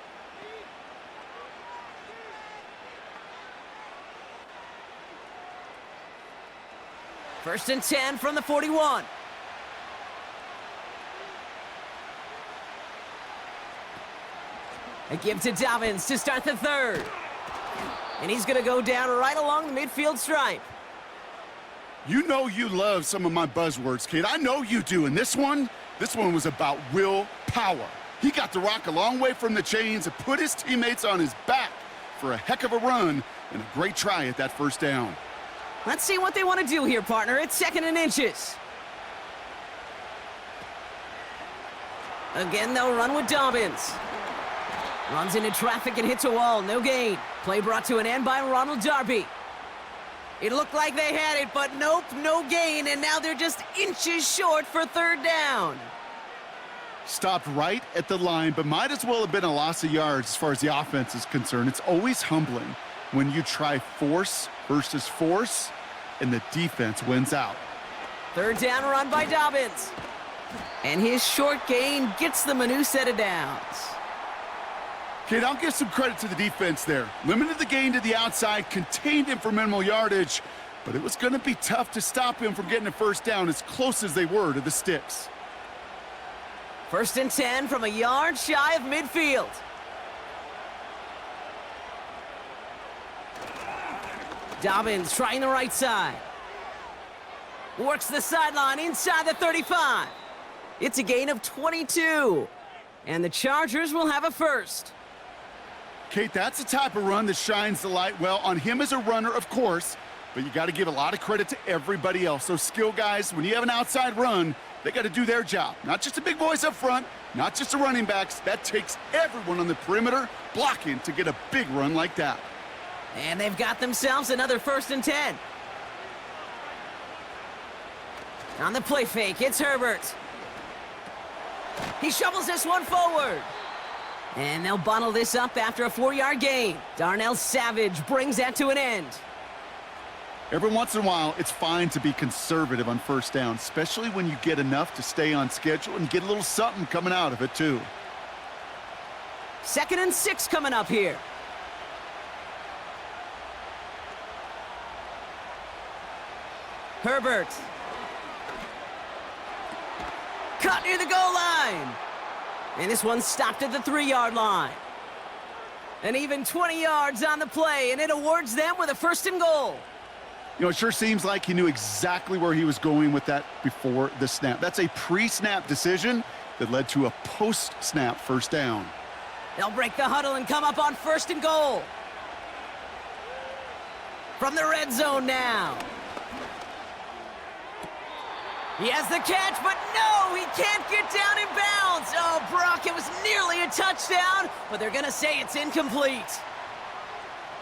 First and 10 from the 41. A give to Dobbins to start the third. And he's going to go down right along the midfield stripe. You know you love some of my buzzwords, kid. I know you do. And this one was about willpower. He got the rock a long way from the chains and put his teammates on his back for a heck of a run and a great try at that first down. Let's see what they want to do here, partner. It's 2nd and inches. Again, they'll run with Dobbins. Runs into traffic and hits a wall. No gain. Play brought to an end by Ronald Darby. It looked like they had it, but nope, no gain, and now they're just inches short for 3rd down. Stopped right at the line, but might as well have been a loss of yards as far as the offense is concerned. It's always humbling when you try force versus force, and the defense wins out. 3rd down run by Dobbins. And his short gain gets them a new set of downs. Kid, I'll give some credit to the defense there. Limited the gain to the outside, contained him for minimal yardage, but it was going to be tough to stop him from getting a first down as close as they were to the sticks. 1st and 10 from a yard shy of midfield. Dobbins trying the right side. Works the sideline inside the 35. It's a gain of 22. And the Chargers will have a first. Kate, that's the type of run that shines the light well on him as a runner, of course, but you got to give a lot of credit to everybody else. Those skill guys, when you have an outside run, they got to do their job. Not just the big boys up front, not just the running backs. That takes everyone on the perimeter blocking to get a big run like that. And they've got themselves another 1st and 10. On the play fake, it's Herbert. He shovels this one forward. And they'll bottle this up after a 4-yard gain. Darnell Savage brings that to an end. Every once in a while, it's fine to be conservative on first down, especially when you get enough to stay on schedule and get a little something coming out of it, too. 2nd and 6 coming up here. Herbert. Cut near the goal line. And this one stopped at the 3-yard line. And even 20 yards on the play, and it awards them with a 1st and goal. You know, it sure seems like he knew exactly where he was going with that before the snap. That's a pre-snap decision that led to a post-snap first down. They'll break the huddle and come up on 1st and goal. From the red zone now. He has the catch, but no, he can't get down in bounds. Oh, Brock, it was nearly a touchdown, but they're going to say it's incomplete.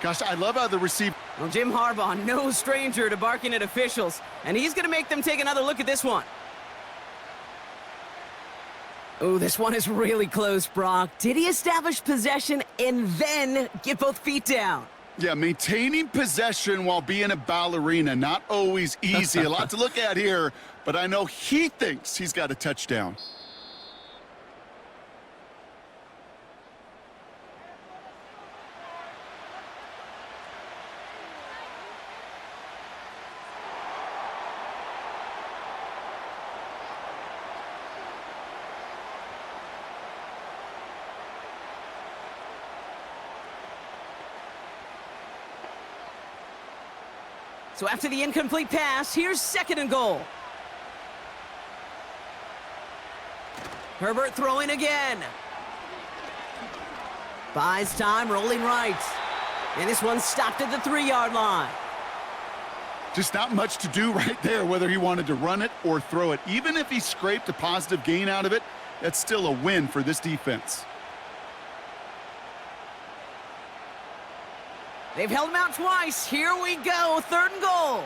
Gosh, I love how the receiver... Well, Jim Harbaugh, no stranger to barking at officials, and he's going to make them take another look at this one. Oh, this one is really close, Brock. Did he establish possession and then get both feet down? Yeah, maintaining possession while being a ballerina, not always easy. A lot to look at here, but I know he thinks he's got a touchdown. So after the incomplete pass, here's 2nd and goal. Herbert throwing again. Buys time, rolling right. And this one stopped at the 3-yard line. Just not much to do right there, whether he wanted to run it or throw it. Even if he scraped a positive gain out of it, that's still a win for this defense. They've held him out twice. Here we go, 3rd and goal.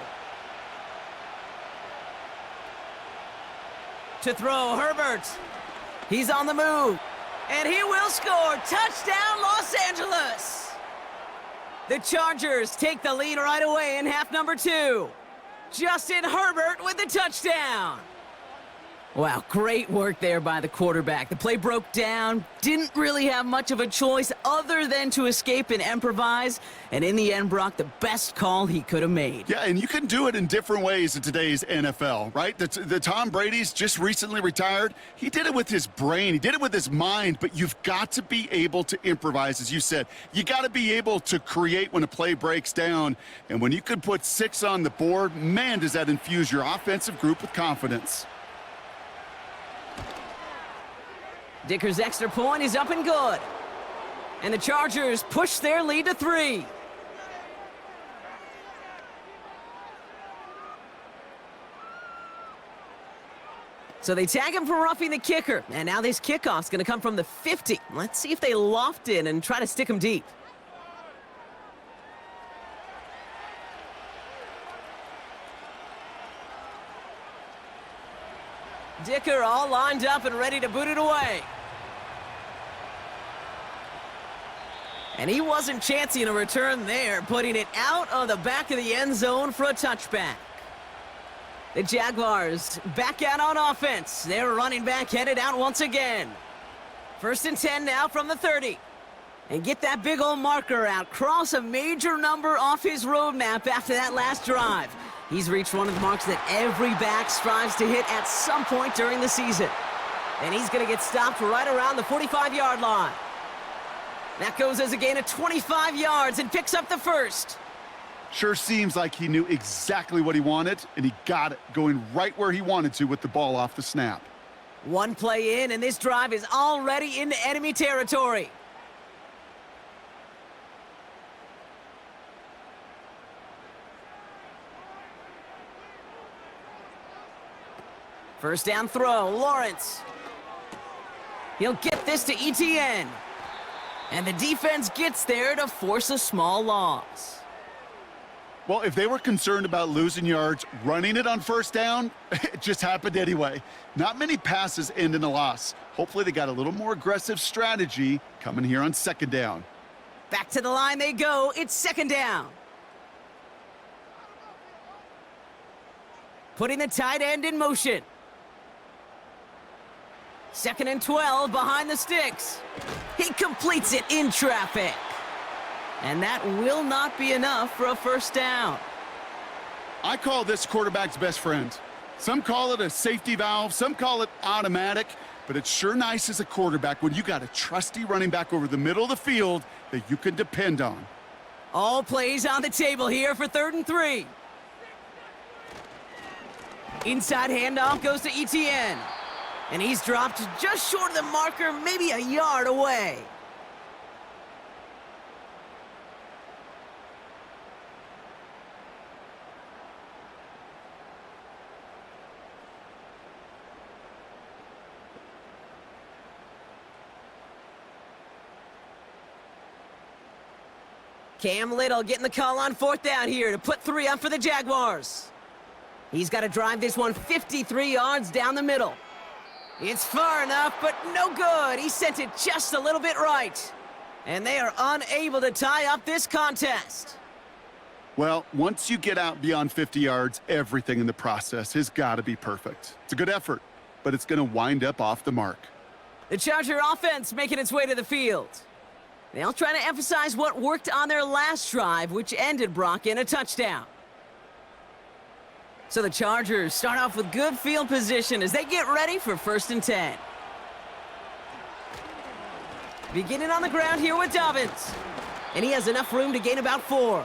To throw, Herbert. He's on the move. And he will score. Touchdown, Los Angeles. The Chargers take the lead right away in half number 2. Justin Herbert with the touchdown. Wow, great work there by the quarterback. The play broke down, didn't really have much of a choice other than to escape and improvise. And in the end, Brock, the best call he could have made. Yeah, and you can do it in different ways in today's NFL, right? The Tom Brady's just recently retired. He did it with his brain. He did it with his mind, but you've got to be able to improvise, as you said. You got to be able to create when a play breaks down. And when you can put 6 on the board, man, does that infuse your offensive group with confidence. Dicker's extra point is up and good. And the Chargers push their lead to 3. So they tag him for roughing the kicker. And now this kickoff's going to come from the 50. Let's see if they loft in and try to stick him deep. Dicker all lined up and ready to boot it away. And he wasn't chancing a return there, putting it out of the back of the end zone for a touchback. The Jaguars back out on offense. Their running back headed out once again. 1st and 10 now from the 30. And get that big old marker out. Cross a major number off his roadmap after that last drive. He's reached one of the marks that every back strives to hit at some point during the season. And he's going to get stopped right around the 45-yard line. That goes as a gain of 25 yards and picks up the 1st. Sure seems like he knew exactly what he wanted, and he got it, going right where he wanted to with the ball off the snap. One play in, and this drive is already into enemy territory. First down throw, Lawrence. He'll get this to ETN. And the defense gets there to force a small loss. Well, if they were concerned about losing yards, running it on 1st down, it just happened anyway. Not many passes end in a loss. Hopefully they got a little more aggressive strategy coming here on 2nd down. Back to the line they go. It's 2nd down. Putting the tight end in motion. 2nd and 12 behind the sticks. He completes it in traffic. And that will not be enough for a 1st down. I call this quarterback's best friend. Some call it a safety valve, some call it automatic, but it's sure nice as a quarterback when you got a trusty running back over the middle of the field that you can depend on. All plays on the table here for 3rd and 3. Inside handoff goes to ETN. And he's dropped just short of the marker, maybe a yard away. Cam Little getting the call on 4th down here to put 3 up for the Jaguars. He's got to drive this one 53 yards down the middle. It's far enough, but no good. He sent it just a little bit right. And they are unable to tie up this contest. Well, once you get out beyond 50 yards, everything in the process has got to be perfect. It's a good effort, but it's going to wind up off the mark. The Charger offense making its way to the field. They'll try to emphasize what worked on their last drive, which ended, Brock, in a touchdown. So the Chargers start off with good field position as they get ready for 1st and 10. Beginning on the ground here with Dobbins. And he has enough room to gain about 4.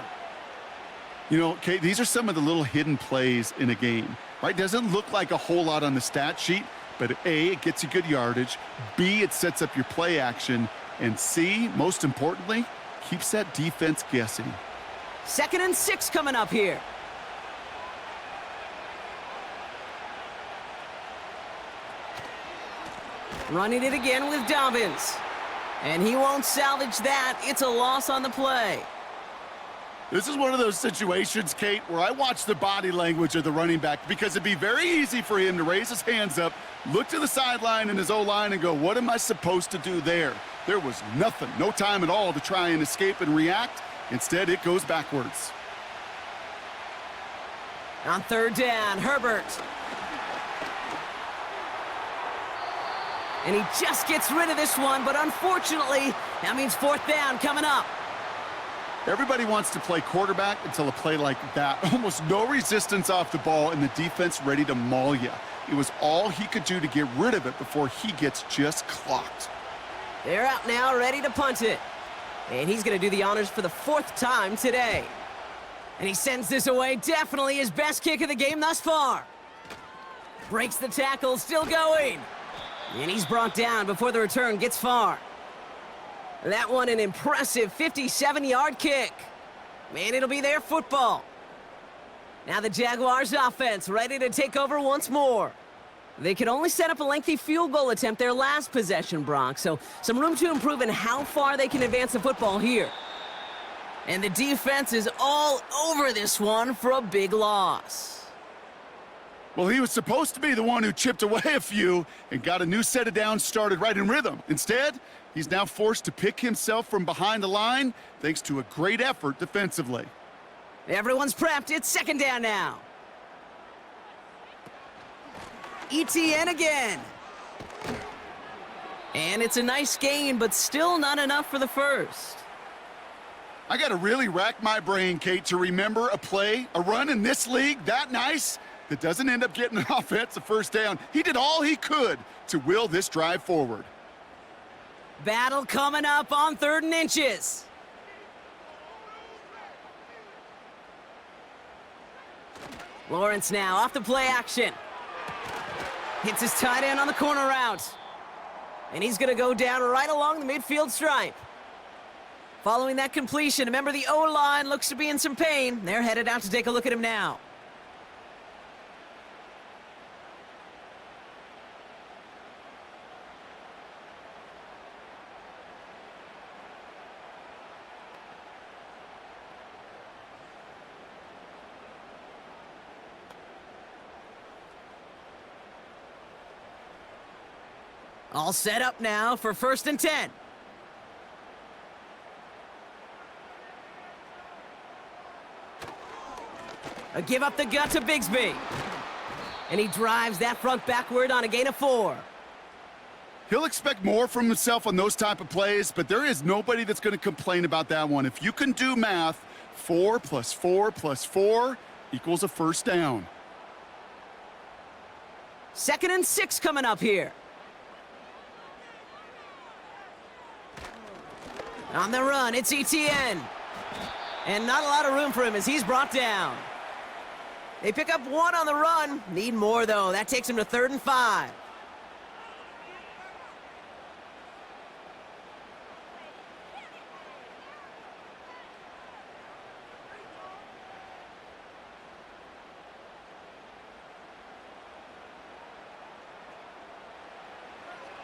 You know, Kate, these are some of the little hidden plays in a game, right? Doesn't look like a whole lot on the stat sheet, but A, it gets you good yardage, B, it sets up your play action, and C, most importantly, keeps that defense guessing. 2nd and 6 coming up here. Running it again with Dobbins. And he won't salvage that. It's a loss on the play. This is one of those situations, Kate, where I watch the body language of the running back because it'd be very easy for him to raise his hands up, look to the sideline in his O-line and go, what am I supposed to do there? There was nothing, no time at all to try and escape and react. Instead, it goes backwards. On 3rd down, Herbert. And he just gets rid of this one, but unfortunately, that means 4th down coming up. Everybody wants to play quarterback until a play like that. Almost no resistance off the ball and the defense ready to maul you. It was all he could do to get rid of it before he gets just clocked. They're out now, ready to punt it. And he's going to do the honors for the 4th time today. And he sends this away, definitely his best kick of the game thus far. Breaks the tackle, still going. And he's brought down before the return gets far. That one an impressive 57-yard kick. Man, it'll be their football. Now the Jaguars offense ready to take over once more. They could only set up a lengthy field goal attempt their last possession, Brock, so some room to improve in how far they can advance the football here. And the defense is all over this one for a big loss. Well, he was supposed to be the one who chipped away a few and got a new set of downs started right in rhythm. Instead, he's now forced to pick himself from behind the line thanks to a great effort defensively. Everyone's prepped. It's 2nd down now. ETN again. And it's a nice gain, but still not enough for the first. I got to really rack my brain, Kate, to remember a play, a run in this league that nice that doesn't end up getting an offensive 1st down. He did all he could to will this drive forward. Battle coming up on 3rd and inches. Lawrence now off the play action. Hits his tight end on the corner route. And he's going to go down right along the midfield stripe. Following that completion, remember the O-line looks to be in some pain. They're headed out to take a look at him now. All set up now for 1st and 10. A give up the gut to Bigsby. And he drives that front backward on a gain of 4. He'll expect more from himself on those type of plays, but there is nobody that's going to complain about that one. If you can do math, 4 plus 4 plus 4 equals a 1st down. 2nd and 6 coming up here. On the run, it's ETN. And not a lot of room for him as he's brought down. They pick up 1 on the run. Need more, though. That takes him to 3rd and 5.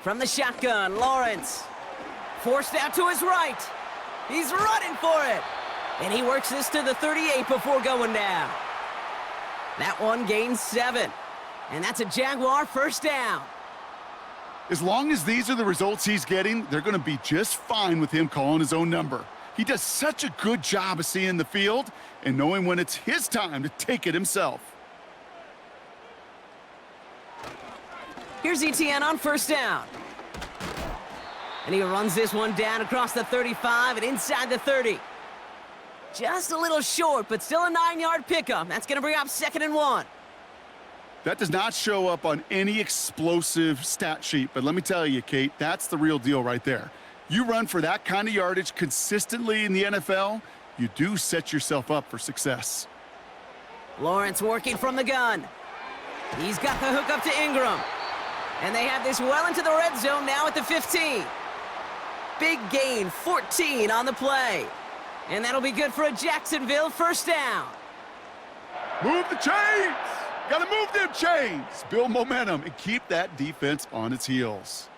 From the shotgun, Lawrence. Forced out to his right. He's running for it. And he works this to the 38 before going down. That one gains 7. And that's a Jaguar 1st down. As long as these are the results he's getting, they're going to be just fine with him calling his own number. He does such a good job of seeing the field and knowing when it's his time to take it himself. Here's ETN on 1st down. And he runs this one down across the 35 and inside the 30. Just a little short, but still a 9-yard pickup. That's going to bring up 2nd and 1. That does not show up on any explosive stat sheet, but let me tell you, Kate, that's the real deal right there. You run for that kind of yardage consistently in the NFL, you do set yourself up for success. Lawrence working from the gun. He's got the hook up to Ingram. And they have this well into the red zone now at the 15. Big gain, 14 on the play. And that'll be good for a Jacksonville first down. Move the chains! Gotta move them chains! Build momentum and keep that defense on its heels.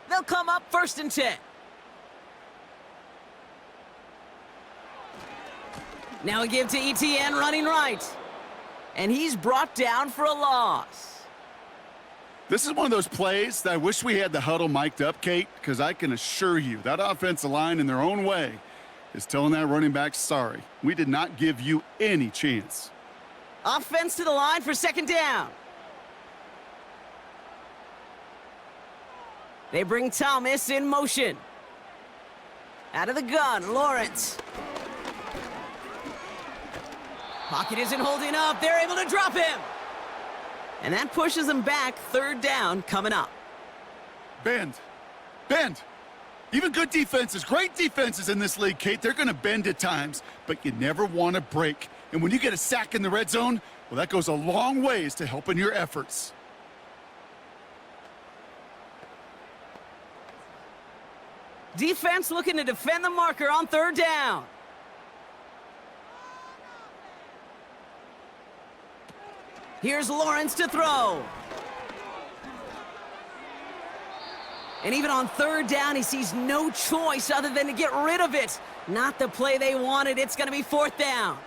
They'll come up 1st and 10. Now a give to ETN running right. And he's brought down for a loss. This is one of those plays that I wish we had the huddle mic'd up, Kate, because I can assure you that offensive line in their own way is telling that running back, sorry, we did not give you any chance. Offense to the line for 2nd down. They bring Thomas in motion. Out of the gun, Lawrence. Pocket isn't holding up. They're able to drop him. And that pushes them back. 3rd down coming up. Bend. Bend. Even good defenses, great defenses in this league, Kate, they're going to bend at times, but you never want to break. And when you get a sack in the red zone, well, that goes a long ways to helping your efforts. Defense looking to defend the marker on 3rd down. Here's Lawrence to throw. And even on 3rd down, he sees no choice other than to get rid of it. Not the play they wanted. It's going to be 4th down.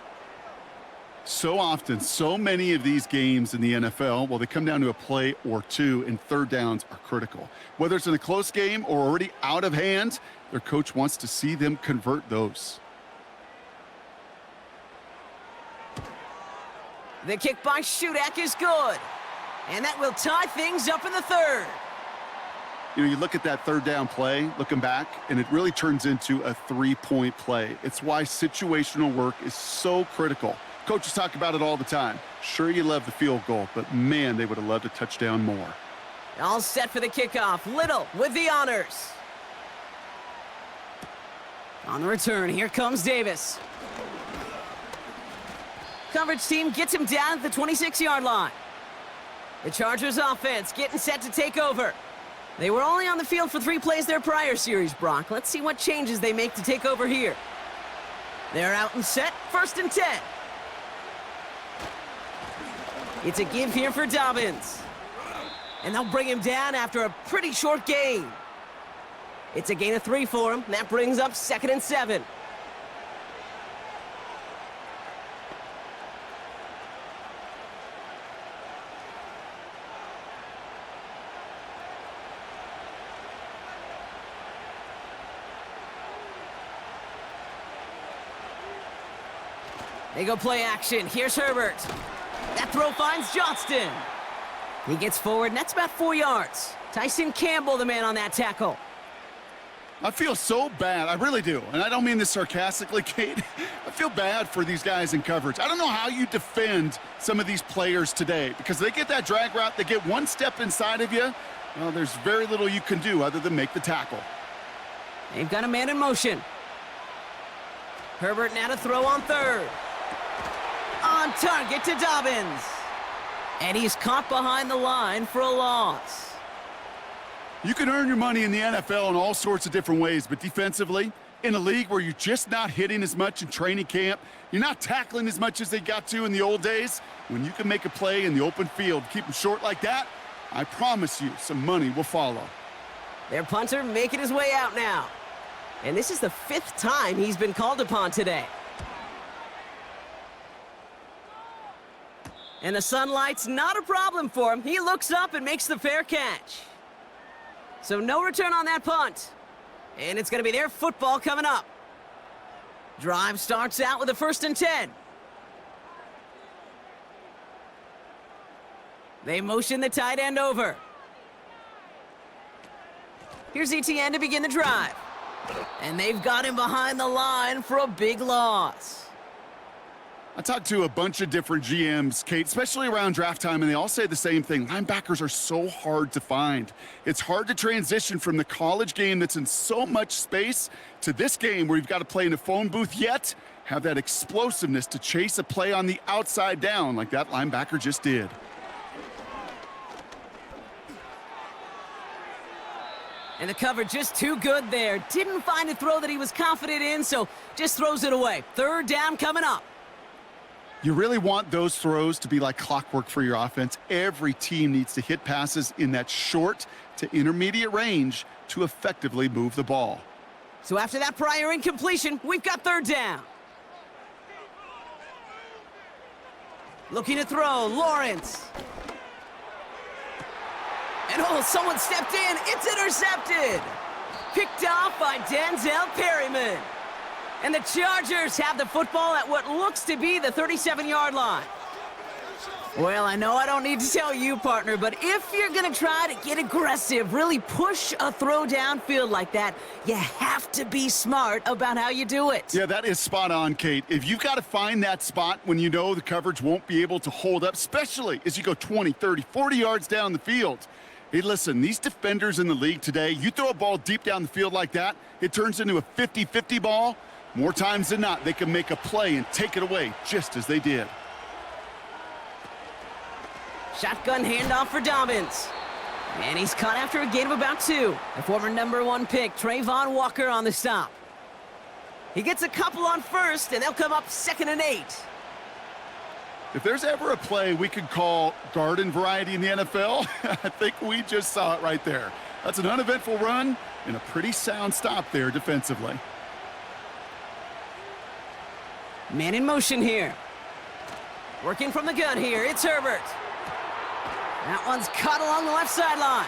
So often, so many of these games in the NFL, well, they come down to a play or two, and 3rd downs are critical. Whether it's in a close game or already out of hand, their coach wants to see them convert those. The kick by Shudak is good. And that will tie things up in the 3rd. You know, you look at that 3rd down play, looking back, and it really turns into a 3-point play. It's why situational work is so critical. Coaches talk about it all the time. Sure, you love the field goal, but man, they would have loved a touchdown more. All set for the kickoff. Little with the honors. On the return, here comes Davis. Coverage team gets him down at the 26-yard line. The Chargers offense getting set to take over. They were only on the field for 3 plays their prior series, Brock. Let's see what changes they make to take over here. They're out and set, 1st and 10. It's a give here for Dobbins. And they'll bring him down after a pretty short gain. It's a gain of 3 for him. That brings up 2nd and 7. They go play action. Here's Herbert. That throw finds Johnston. He gets forward, and that's about 4 yards. Tyson Campbell, the man on that tackle. I feel so bad. I really do. And I don't mean this sarcastically, Kate. I feel bad for these guys in coverage. I don't know how you defend some of these players today because they get that drag route, they get one step inside of you. Well, there's very little you can do other than make the tackle. They've got a man in motion. Herbert now to throw on 3rd. On target to Dobbins. And he's caught behind the line for a loss. You can earn your money in the NFL in all sorts of different ways, but defensively, in a league where you're just not hitting as much in training camp, you're not tackling as much as they got to in the old days, when you can make a play in the open field, keep them short like that, I promise you some money will follow. Their punter making his way out now. And this is the 5th time he's been called upon today. And the sunlight's not a problem for him. He looks up and makes the fair catch. So no return on that punt. And it's going to be their football coming up. Drive starts out with a 1st and 10. They motion the tight end over. Here's ETN to begin the drive. And they've got him behind the line for a big loss. I talked to a bunch of different GMs, Kate, especially around draft time, and they all say the same thing. Linebackers are so hard to find. It's hard to transition from the college game that's in so much space to this game where you've got to play in a phone booth, yet have that explosiveness to chase a play on the outside down like that linebacker just did. And the cover just too good there. Didn't find a throw that he was confident in, so just throws it away. Third down coming up. You really want those throws to be like clockwork for your offense. Every team needs to hit passes in that short to intermediate range to effectively move the ball. So after that prior incompletion, we've got third down. Looking to throw, Lawrence. And oh, someone stepped in. It's intercepted. Picked off by Denzel Perryman. And the Chargers have the football at what looks to be the 37-yard line. Well, I know I don't need to tell you, partner, but if you're going to try to get aggressive, really push a throw downfield like that, you have to be smart about how you do it. Yeah, that is spot on, Kate. If you've got to find that spot when you know the coverage won't be able to hold up, especially as you go 20, 30, 40 yards down the field. Hey, listen, these defenders in the league today, you throw a ball deep down the field like that, it turns into a 50-50 ball. More times than not, they can make a play and take it away, just as they did. Shotgun handoff for Dobbins. And he's caught after a gain of about 2. The former #1 pick, Trayvon Walker, on the stop. He gets a couple on first, and they'll come up 2nd and 8. If there's ever a play we could call garden variety in the NFL, I think we just saw it right there. That's an uneventful run and a pretty sound stop there defensively. Man in motion here. Working from the gun here, it's Herbert. That one's caught along the left sideline.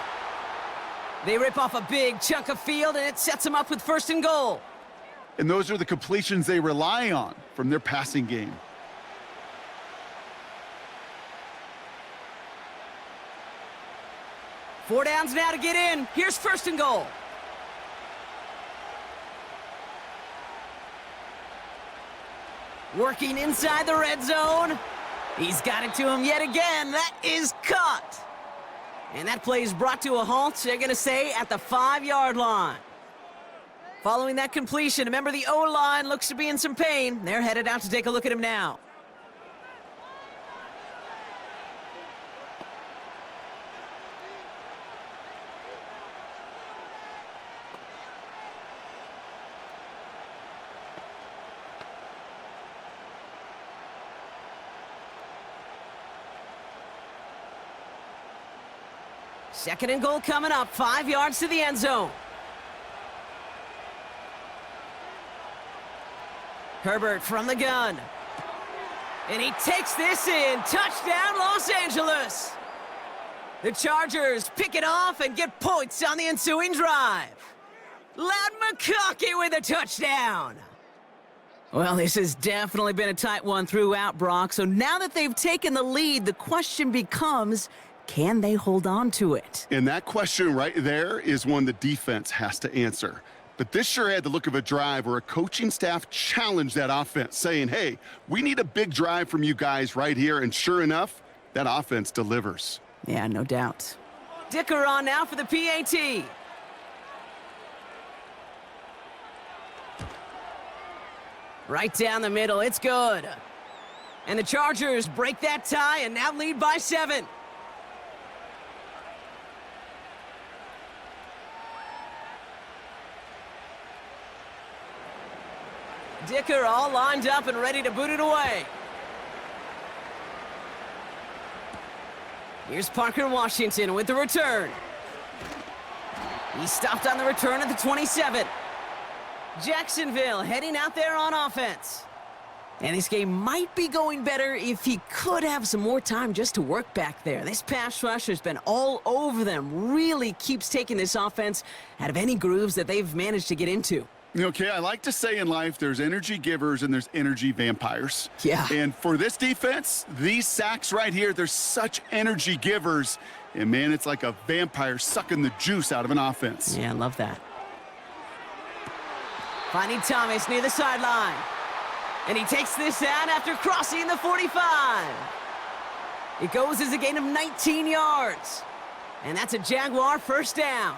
They rip off a big chunk of field, and it sets them up with 1st and goal. And those are the completions they rely on from their passing game. Four downs now to get in. Here's 1st and goal. Working inside the red zone. He's got it to him yet again. That is caught. And that play is brought to a halt, they're going to say, at the 5-yard line. Following that completion, remember the O-line looks to be in some pain. They're headed out to take a look at him now. Second and goal coming up, 5 yards to the end zone. Herbert from the gun. And he takes this in. Touchdown, Los Angeles. The Chargers pick it off and get points on the ensuing drive. Loud McConkey with a touchdown. Well, this has definitely been a tight one throughout, Brock. So now that they've taken the lead, the question becomes, can they hold on to it? And that question right there is one the defense has to answer. But this sure had the look of a drive where a coaching staff challenged that offense, saying, hey, we need a big drive from you guys right here. And sure enough, that offense delivers. Yeah, no doubt. Dicker on now for the PAT. Right down the middle, it's good. And the Chargers break that tie and now lead by 7. Dicker all lined up and ready to boot it away. Here's Parker Washington with the return. He stopped on the return at the 27. Jacksonville heading out there on offense. And this game might be going better if he could have some more time just to work back there. This pass rush has been all over them. Really keeps taking this offense out of any grooves that they've managed to get into. Okay, I like to say in life there's energy givers and there's energy vampires. Yeah. And for this defense, these sacks right here, they're such energy givers. And, man, it's like a vampire sucking the juice out of an offense. Yeah, I love that. Finding Thomas near the sideline. And he takes this out after crossing the 45. It goes as a gain of 19 yards. And that's a Jaguar first down.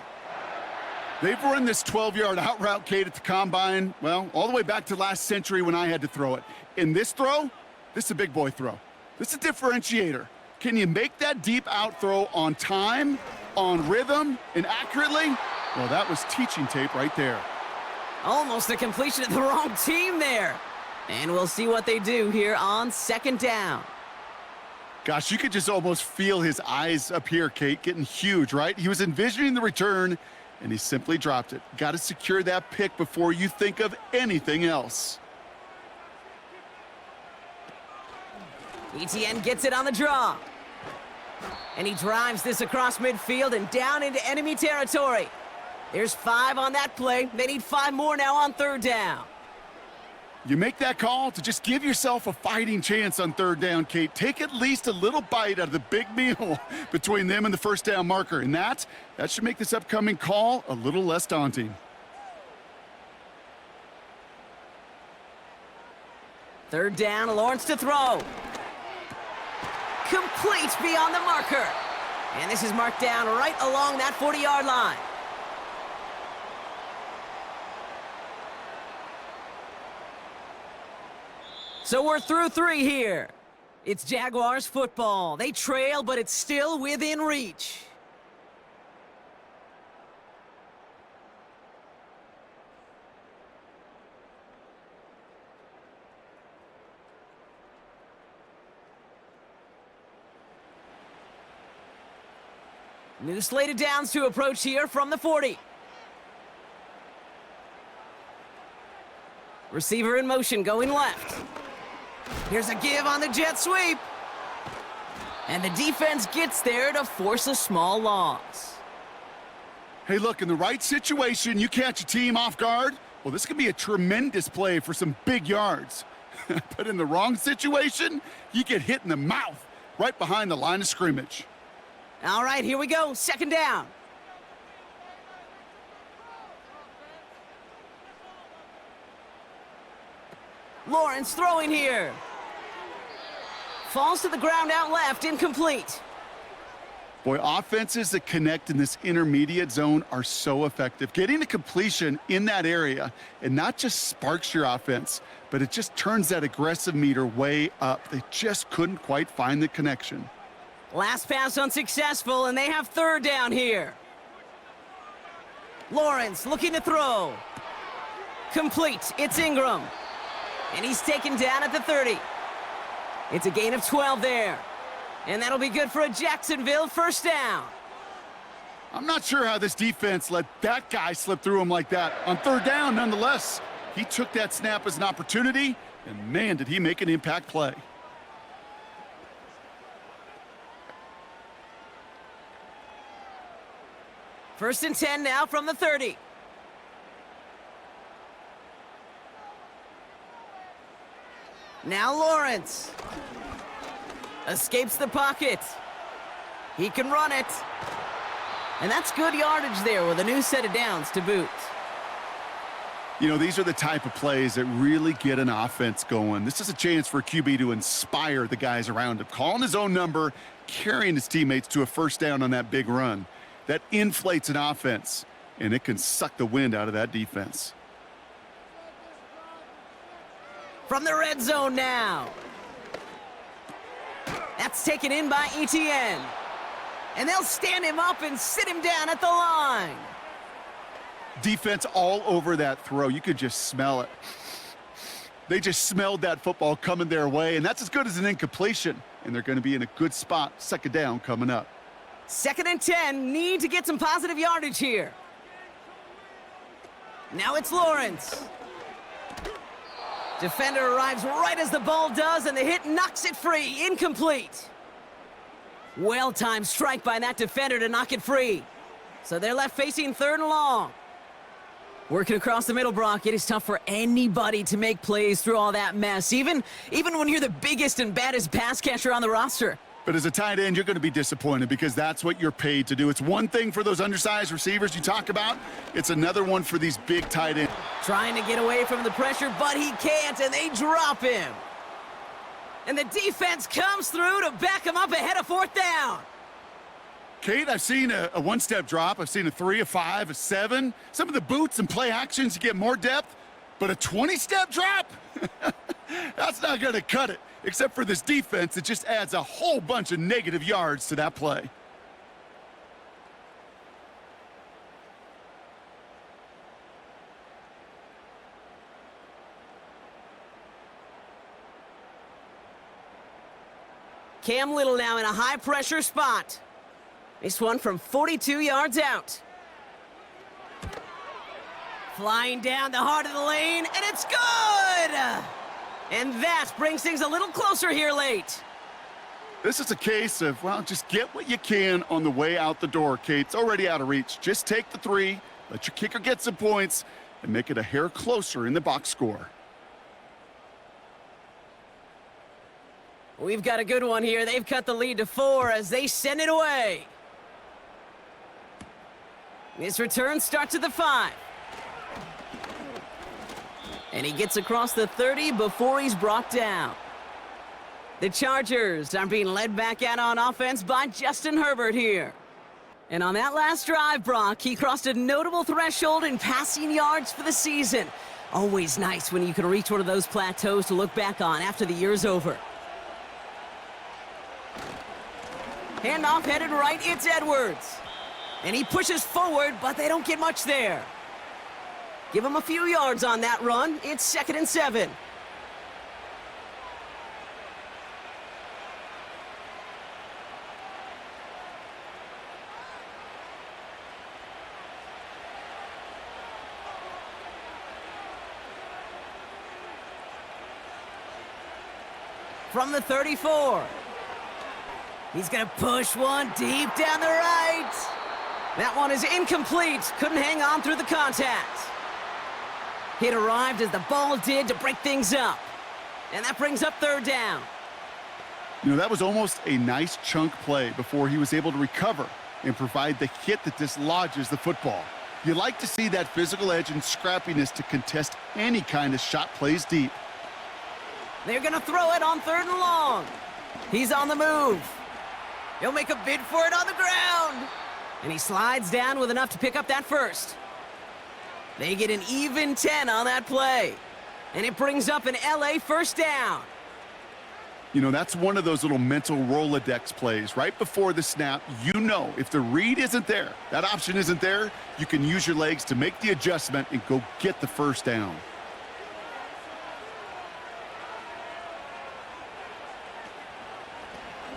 They've run this 12-yard out route, Kate, at the combine, well, all the way back to last century when I had to throw it. In this throw, this is a big boy throw. This is a differentiator. Can you make that deep out throw on time, on rhythm, and accurately? Well, that was teaching tape right there. Almost a completion of the wrong team there. And we'll see what they do here on second down. Gosh, you could just almost feel his eyes up here, Kate, getting huge, right? He was envisioning the return, and he simply dropped it. Got to secure that pick before you think of anything else. ETN gets it on the draw. And he drives this across midfield and down into enemy territory. There's 5 on that play. They need 5 more now on third down. You make that call to just give yourself a fighting chance on third down, Kate. Take at least a little bite out of the big meal between them and the first down marker. And that should make this upcoming call a little less daunting. Third down, Lawrence to throw. Complete beyond the marker. And this is marked down right along that 40-yard line. So we're through 3 here. It's Jaguars football. They trail, but it's still within reach. New slated downs to approach here from the 40. Receiver in motion, going left. Here's a give on the jet sweep. And the defense gets there to force a small loss. Hey, look, in the right situation, you catch a team off guard. Well, this could be a tremendous play for some big yards. But in the wrong situation, you get hit in the mouth right behind the line of scrimmage. All right, here we go. Second down. Lawrence throwing here. Falls to the ground out left, incomplete. Boy, offenses that connect in this intermediate zone are so effective. Getting the completion in that area, and not just sparks your offense, but it just turns that aggressive meter way up. They just couldn't quite find the connection. Last pass unsuccessful, and they have third down here. Lawrence looking to throw. Complete. It's Ingram. And he's taken down at the 30. It's a gain of 12 there. And that'll be good for a Jacksonville first down. I'm not sure how this defense let that guy slip through him like that. On third down, nonetheless, he took that snap as an opportunity, and man, did he make an impact play. First and 10 now from the 30. Now Lawrence. Escapes the pocket. He can run it. And that's good yardage there with a new set of downs to boot. You know, these are the type of plays that really get an offense going. This is a chance for a QB to inspire the guys around him. Calling his own number, carrying his teammates to a first down on that big run. That inflates an offense, and it can suck the wind out of that defense. From the red zone now. That's taken in by ETN. And they'll stand him up and sit him down at the line. Defense all over that throw. You could just smell it. They just smelled that football coming their way, and that's as good as an incompletion. And they're going to be in a good spot, second down coming up. Second and 10, need to get some positive yardage here. Now it's Lawrence. Defender arrives right as the ball does, and the hit knocks it free. Incomplete. Well-timed strike by that defender to knock it free. So they're left facing third and long. Working across the middle, Brock, it is tough for anybody to make plays through all that mess, even when you're the biggest and baddest pass catcher on the roster. But as a tight end, you're going to be disappointed because that's what you're paid to do. It's one thing for those undersized receivers you talk about. It's another one for these big tight ends. Trying to get away from the pressure, but he can't, and they drop him. And the defense comes through to back him up ahead of 4th down. Kate, I've seen a one-step drop. I've seen a 3, a 5, a 7. Some of the boots and play actions, you get more depth. But a 20-step drop? That's not going to cut it. Except for this defense, it just adds a whole bunch of negative yards to that play. Cam Little now in a high-pressure spot. This one from 42 yards out. Flying down the heart of the lane, and it's good! And that brings things a little closer here late. This is a case of, well, just get what you can on the way out the door, Kate. It's already out of reach. Just take the 3, let your kicker get some points, and make it a hair closer in the box score. We've got a good one here. They've cut the lead to 4 as they send it away. This return starts at the 5. And he gets across the 30 before he's brought down. The Chargers are being led back out on offense by Justin Herbert here. And on that last drive, Brock, he crossed a notable threshold in passing yards for the season. Always nice when you can reach one of those plateaus to look back on after the year's over. Handoff headed right, it's Edwards. And he pushes forward, but they don't get much there. Give him a few yards on that run. It's 2nd and 7. From the 34. He's going to push one deep down the right. That one is incomplete. Couldn't hang on through the contact. It arrived as the ball did to break things up. And that brings up 3rd down. You know, that was almost a nice chunk play before he was able to recover and provide the hit that dislodges the football. You like to see that physical edge and scrappiness to contest any kind of shot plays deep. They're going to throw it on 3rd and long. He's on the move. He'll make a bid for it on the ground. And he slides down with enough to pick up that 1st. They get an even 10 on that play. And it brings up an LA 1st down. You know, that's one of those little mental Rolodex plays. Right before the snap, you know if the read isn't there, that option isn't there, you can use your legs to make the adjustment and go get the 1st down.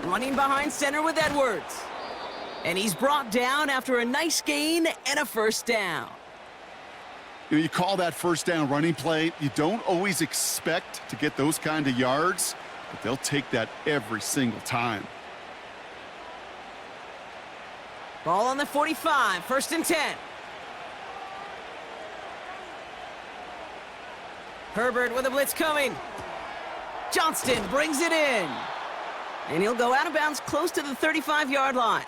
Running behind center with Edwards. And he's brought down after a nice gain and a 1st down. You know, you call that 1st down running play. You don't always expect to get those kind of yards, but they'll take that every single time. Ball on the 45, 1st and 10. Herbert with a blitz coming. Johnston brings it in. And he'll go out of bounds close to the 35-yard line.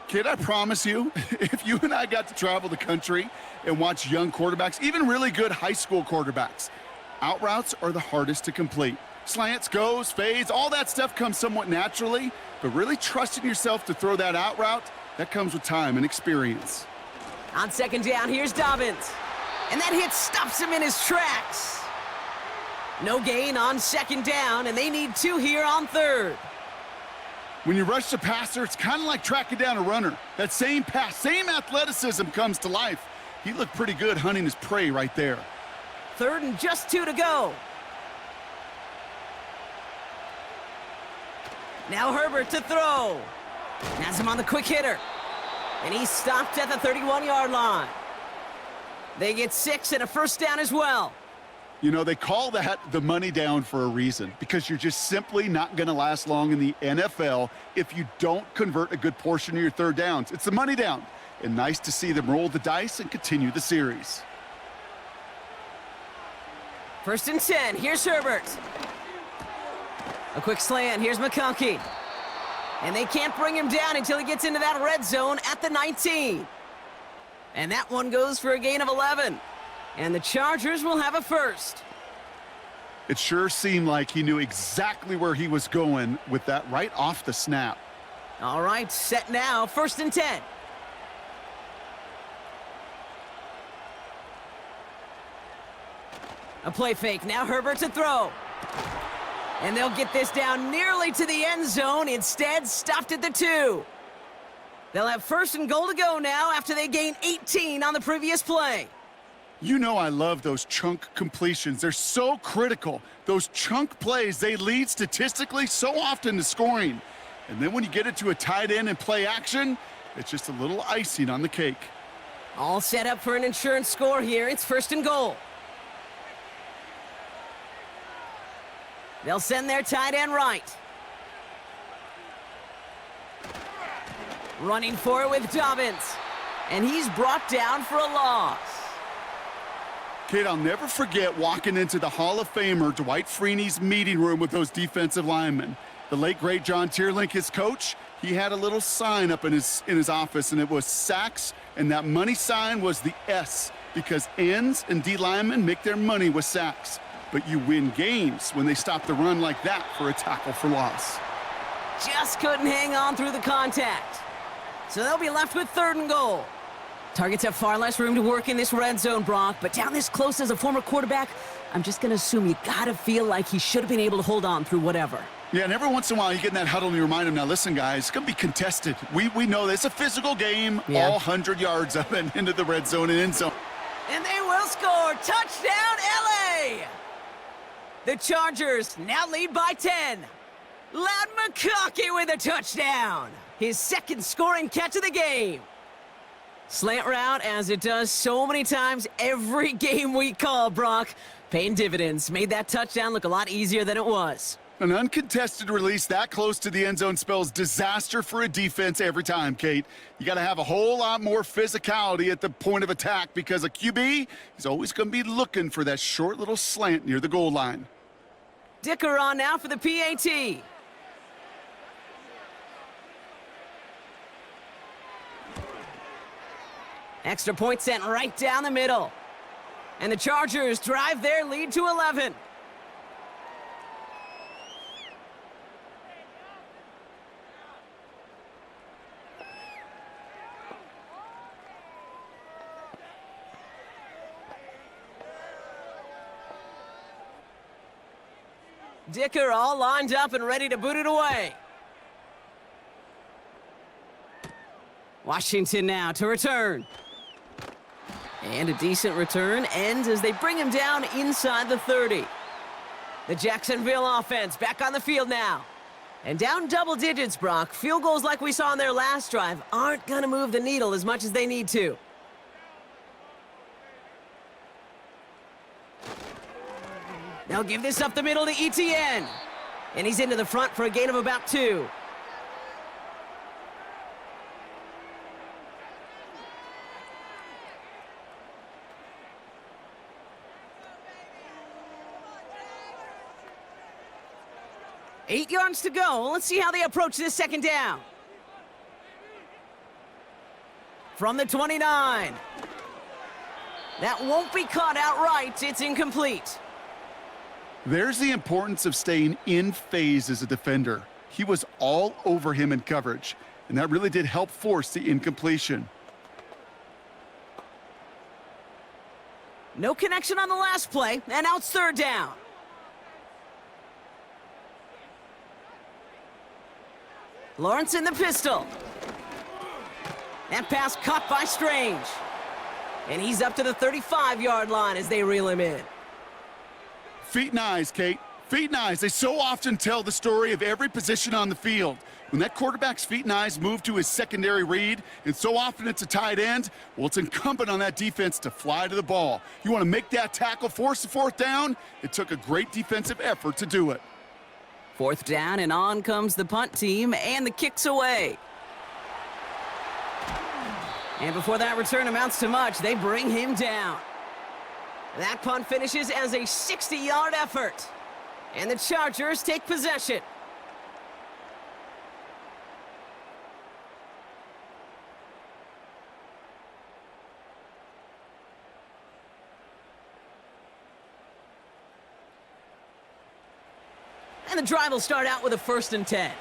Kid, I promise you, if you and I got to travel the country and watch young quarterbacks, even really good high school quarterbacks, out routes are the hardest to complete. Slants, goes, fades, all that stuff comes somewhat naturally, but really trusting yourself to throw that out route, that comes with time and experience. On 2nd down, here's Dobbins. And that hit stops him in his tracks. No gain on 2nd down, and they need 2 here on 3rd. When you rush the passer, it's kind of like tracking down a runner. That same pass, same athleticism comes to life. He looked pretty good hunting his prey right there. 3rd and just 2 to go. Now Herbert to throw. Has him on the quick hitter. And he's stopped at the 31-yard line. They get 6 and a 1st down as well. You know, they call that the money down for a reason, because you're just simply not going to last long in the NFL if you don't convert a good portion of your 3rd downs. It's the money down, and nice to see them roll the dice and continue the series. 1st and 10, here's Herbert. A quick slant. Here's McConkey. And they can't bring him down until he gets into that red zone at the 19. And that one goes for a gain of 11. And the Chargers will have a first. It sure seemed like he knew exactly where he was going with that right off the snap. All right, set now, 1st and 10. A play fake, now Herbert to throw. And they'll get this down nearly to the end zone, instead stopped at the 2. They'll have 1st and goal to go now after they gain 18 on the previous play. You know I love those chunk completions. They're so critical. Those chunk plays, they lead statistically so often to scoring. And then when you get it to a tight end and play action, it's just a little icing on the cake. All set up for an insurance score here. It's 1st and goal. They'll send their tight end right. Running for it with Dobbins. And he's brought down for a loss. Kate, I'll never forget walking into the Hall of Famer Dwight Freeney's meeting room with those defensive linemen. The late, great John Tierlink, his coach, he had a little sign up in his office, and it was sacks, and that money sign was the S, because ends and D linemen make their money with sacks. But you win games when they stop the run like that for a tackle for loss. Just couldn't hang on through the contact. So they'll be left with 3rd and goal. Targets have far less room to work in this red zone, Brock, but down this close as a former quarterback, I'm just going to assume you got to feel like he should have been able to hold on through whatever. Yeah, and every once in a while you get in that huddle and you remind him, now listen, guys, it's going to be contested. We know this. It's a physical game, all 100 yards up and into the red zone and end zone. And they will score. Touchdown, L.A.! The Chargers now lead by 10. Loud McConkey with a touchdown. His 2nd scoring catch of the game. Slant route, as it does so many times every game we call, Brock. Paying dividends. Made that touchdown look a lot easier than it was. An uncontested release that close to the end zone spells disaster for a defense every time, Kate. You got to have a whole lot more physicality at the point of attack because a QB is always going to be looking for that short little slant near the goal line. Dicker on now for the PAT. Extra point sent right down the middle. And the Chargers drive their lead to 11. Dicker all lined up and ready to boot it away. Washington now to return. And a decent return ends as they bring him down inside the 30. The Jacksonville offense back on the field now. And down double digits, Brock. Field goals like we saw on their last drive aren't going to move the needle as much as they need to. They'll give this up the middle to ETN. And he's into the front for a gain of about 2. Eight yards to go. Let's see how they approach this 2nd down. From the 29. That won't be caught outright. It's incomplete. There's the importance of staying in phase as a defender. He was all over him in coverage, and that really did help force the incompletion. No connection on the last play, and now it's 3rd down. Lawrence in the pistol. That pass caught by Strange. And he's up to the 35-yard line as they reel him in. Feet and eyes, Kate. Feet and eyes. They so often tell the story of every position on the field. When that quarterback's feet and eyes move to his secondary read, and so often it's a tight end, well, it's incumbent on that defense to fly to the ball. You want to make that tackle, force the 4th down? It took a great defensive effort to do it. 4th down, and on comes the punt team, and the kick's away. And before that return amounts to much, they bring him down. That punt finishes as a 60-yard effort. And the Chargers take possession. And the drive will start out with a 1st and 10.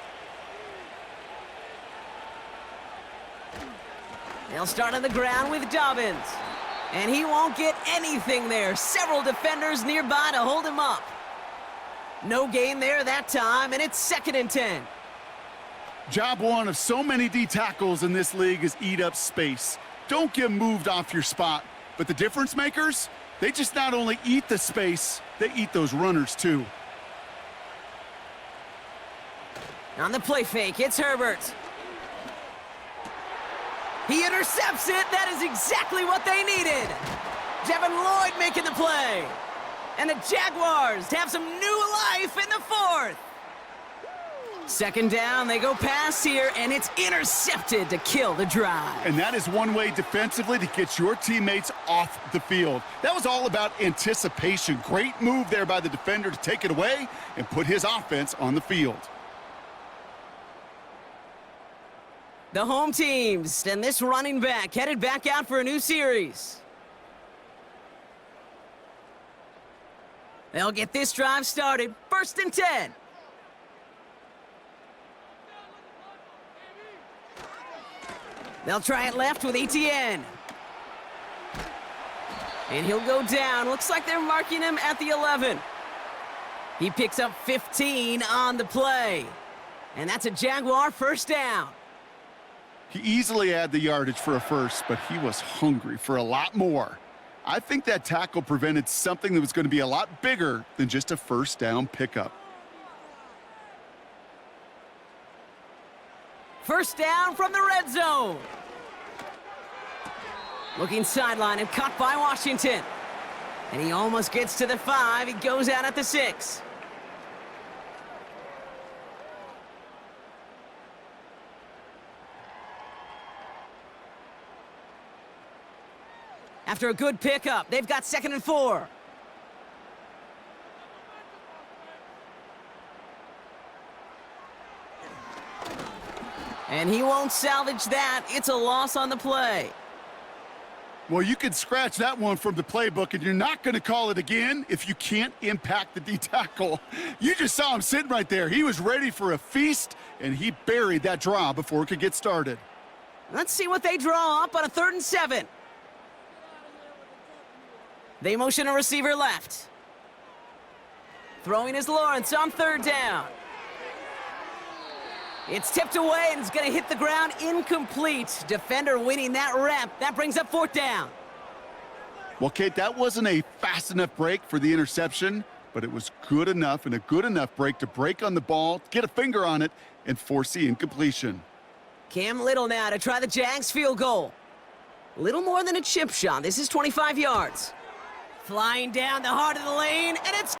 They'll start on the ground with Dobbins. And he won't get anything there. Several defenders nearby to hold him up. No gain there that time, and it's 2nd and 10. Job one of so many D tackles in this league is eat up space. Don't get moved off your spot. But the difference makers, they just not only eat the space, they eat those runners too. On the play fake, it's Herbert. He intercepts it. That is exactly what they needed. Devin Lloyd making the play. And the Jaguars have some new life in the 4th. 2nd down, they go pass here, and it's intercepted to kill the drive. And that is one way defensively to get your teammates off the field. That was all about anticipation. Great move there by the defender to take it away and put his offense on the field. The home teams and this running back headed back out for a new series. They'll get this drive started. 1st and 10. They'll try it left with ETN. And he'll go down. Looks like they're marking him at the 11. He picks up 15 on the play. And that's a Jaguar 1st down. He easily had the yardage for a 1st, but he was hungry for a lot more. I think that tackle prevented something that was going to be a lot bigger than just a 1st down pickup. 1st down from the red zone. Looking sideline and caught by Washington. And he almost gets to the 5. He goes out at the 6. After a good pickup, they've got 2nd and 4. And he won't salvage that. It's a loss on the play. Well, you can scratch that one from the playbook, and you're not going to call it again if you can't impact the D tackle. You just saw him sitting right there. He was ready for a feast, and he buried that draw before it could get started. Let's see what they draw up on a 3rd and 7. They motion a receiver left. Throwing is Lawrence on 3rd down. It's tipped away and it's going to hit the ground incomplete. Defender winning that rep. That brings up 4th down. Well, Kate, that wasn't a fast enough break for the interception, but it was good enough and a good enough break to break on the ball, get a finger on it, and force the incompletion. Cam Little now to try the Jags field goal. Little more than a chip shot. This is 25 yards. Flying down the heart of the lane, and it's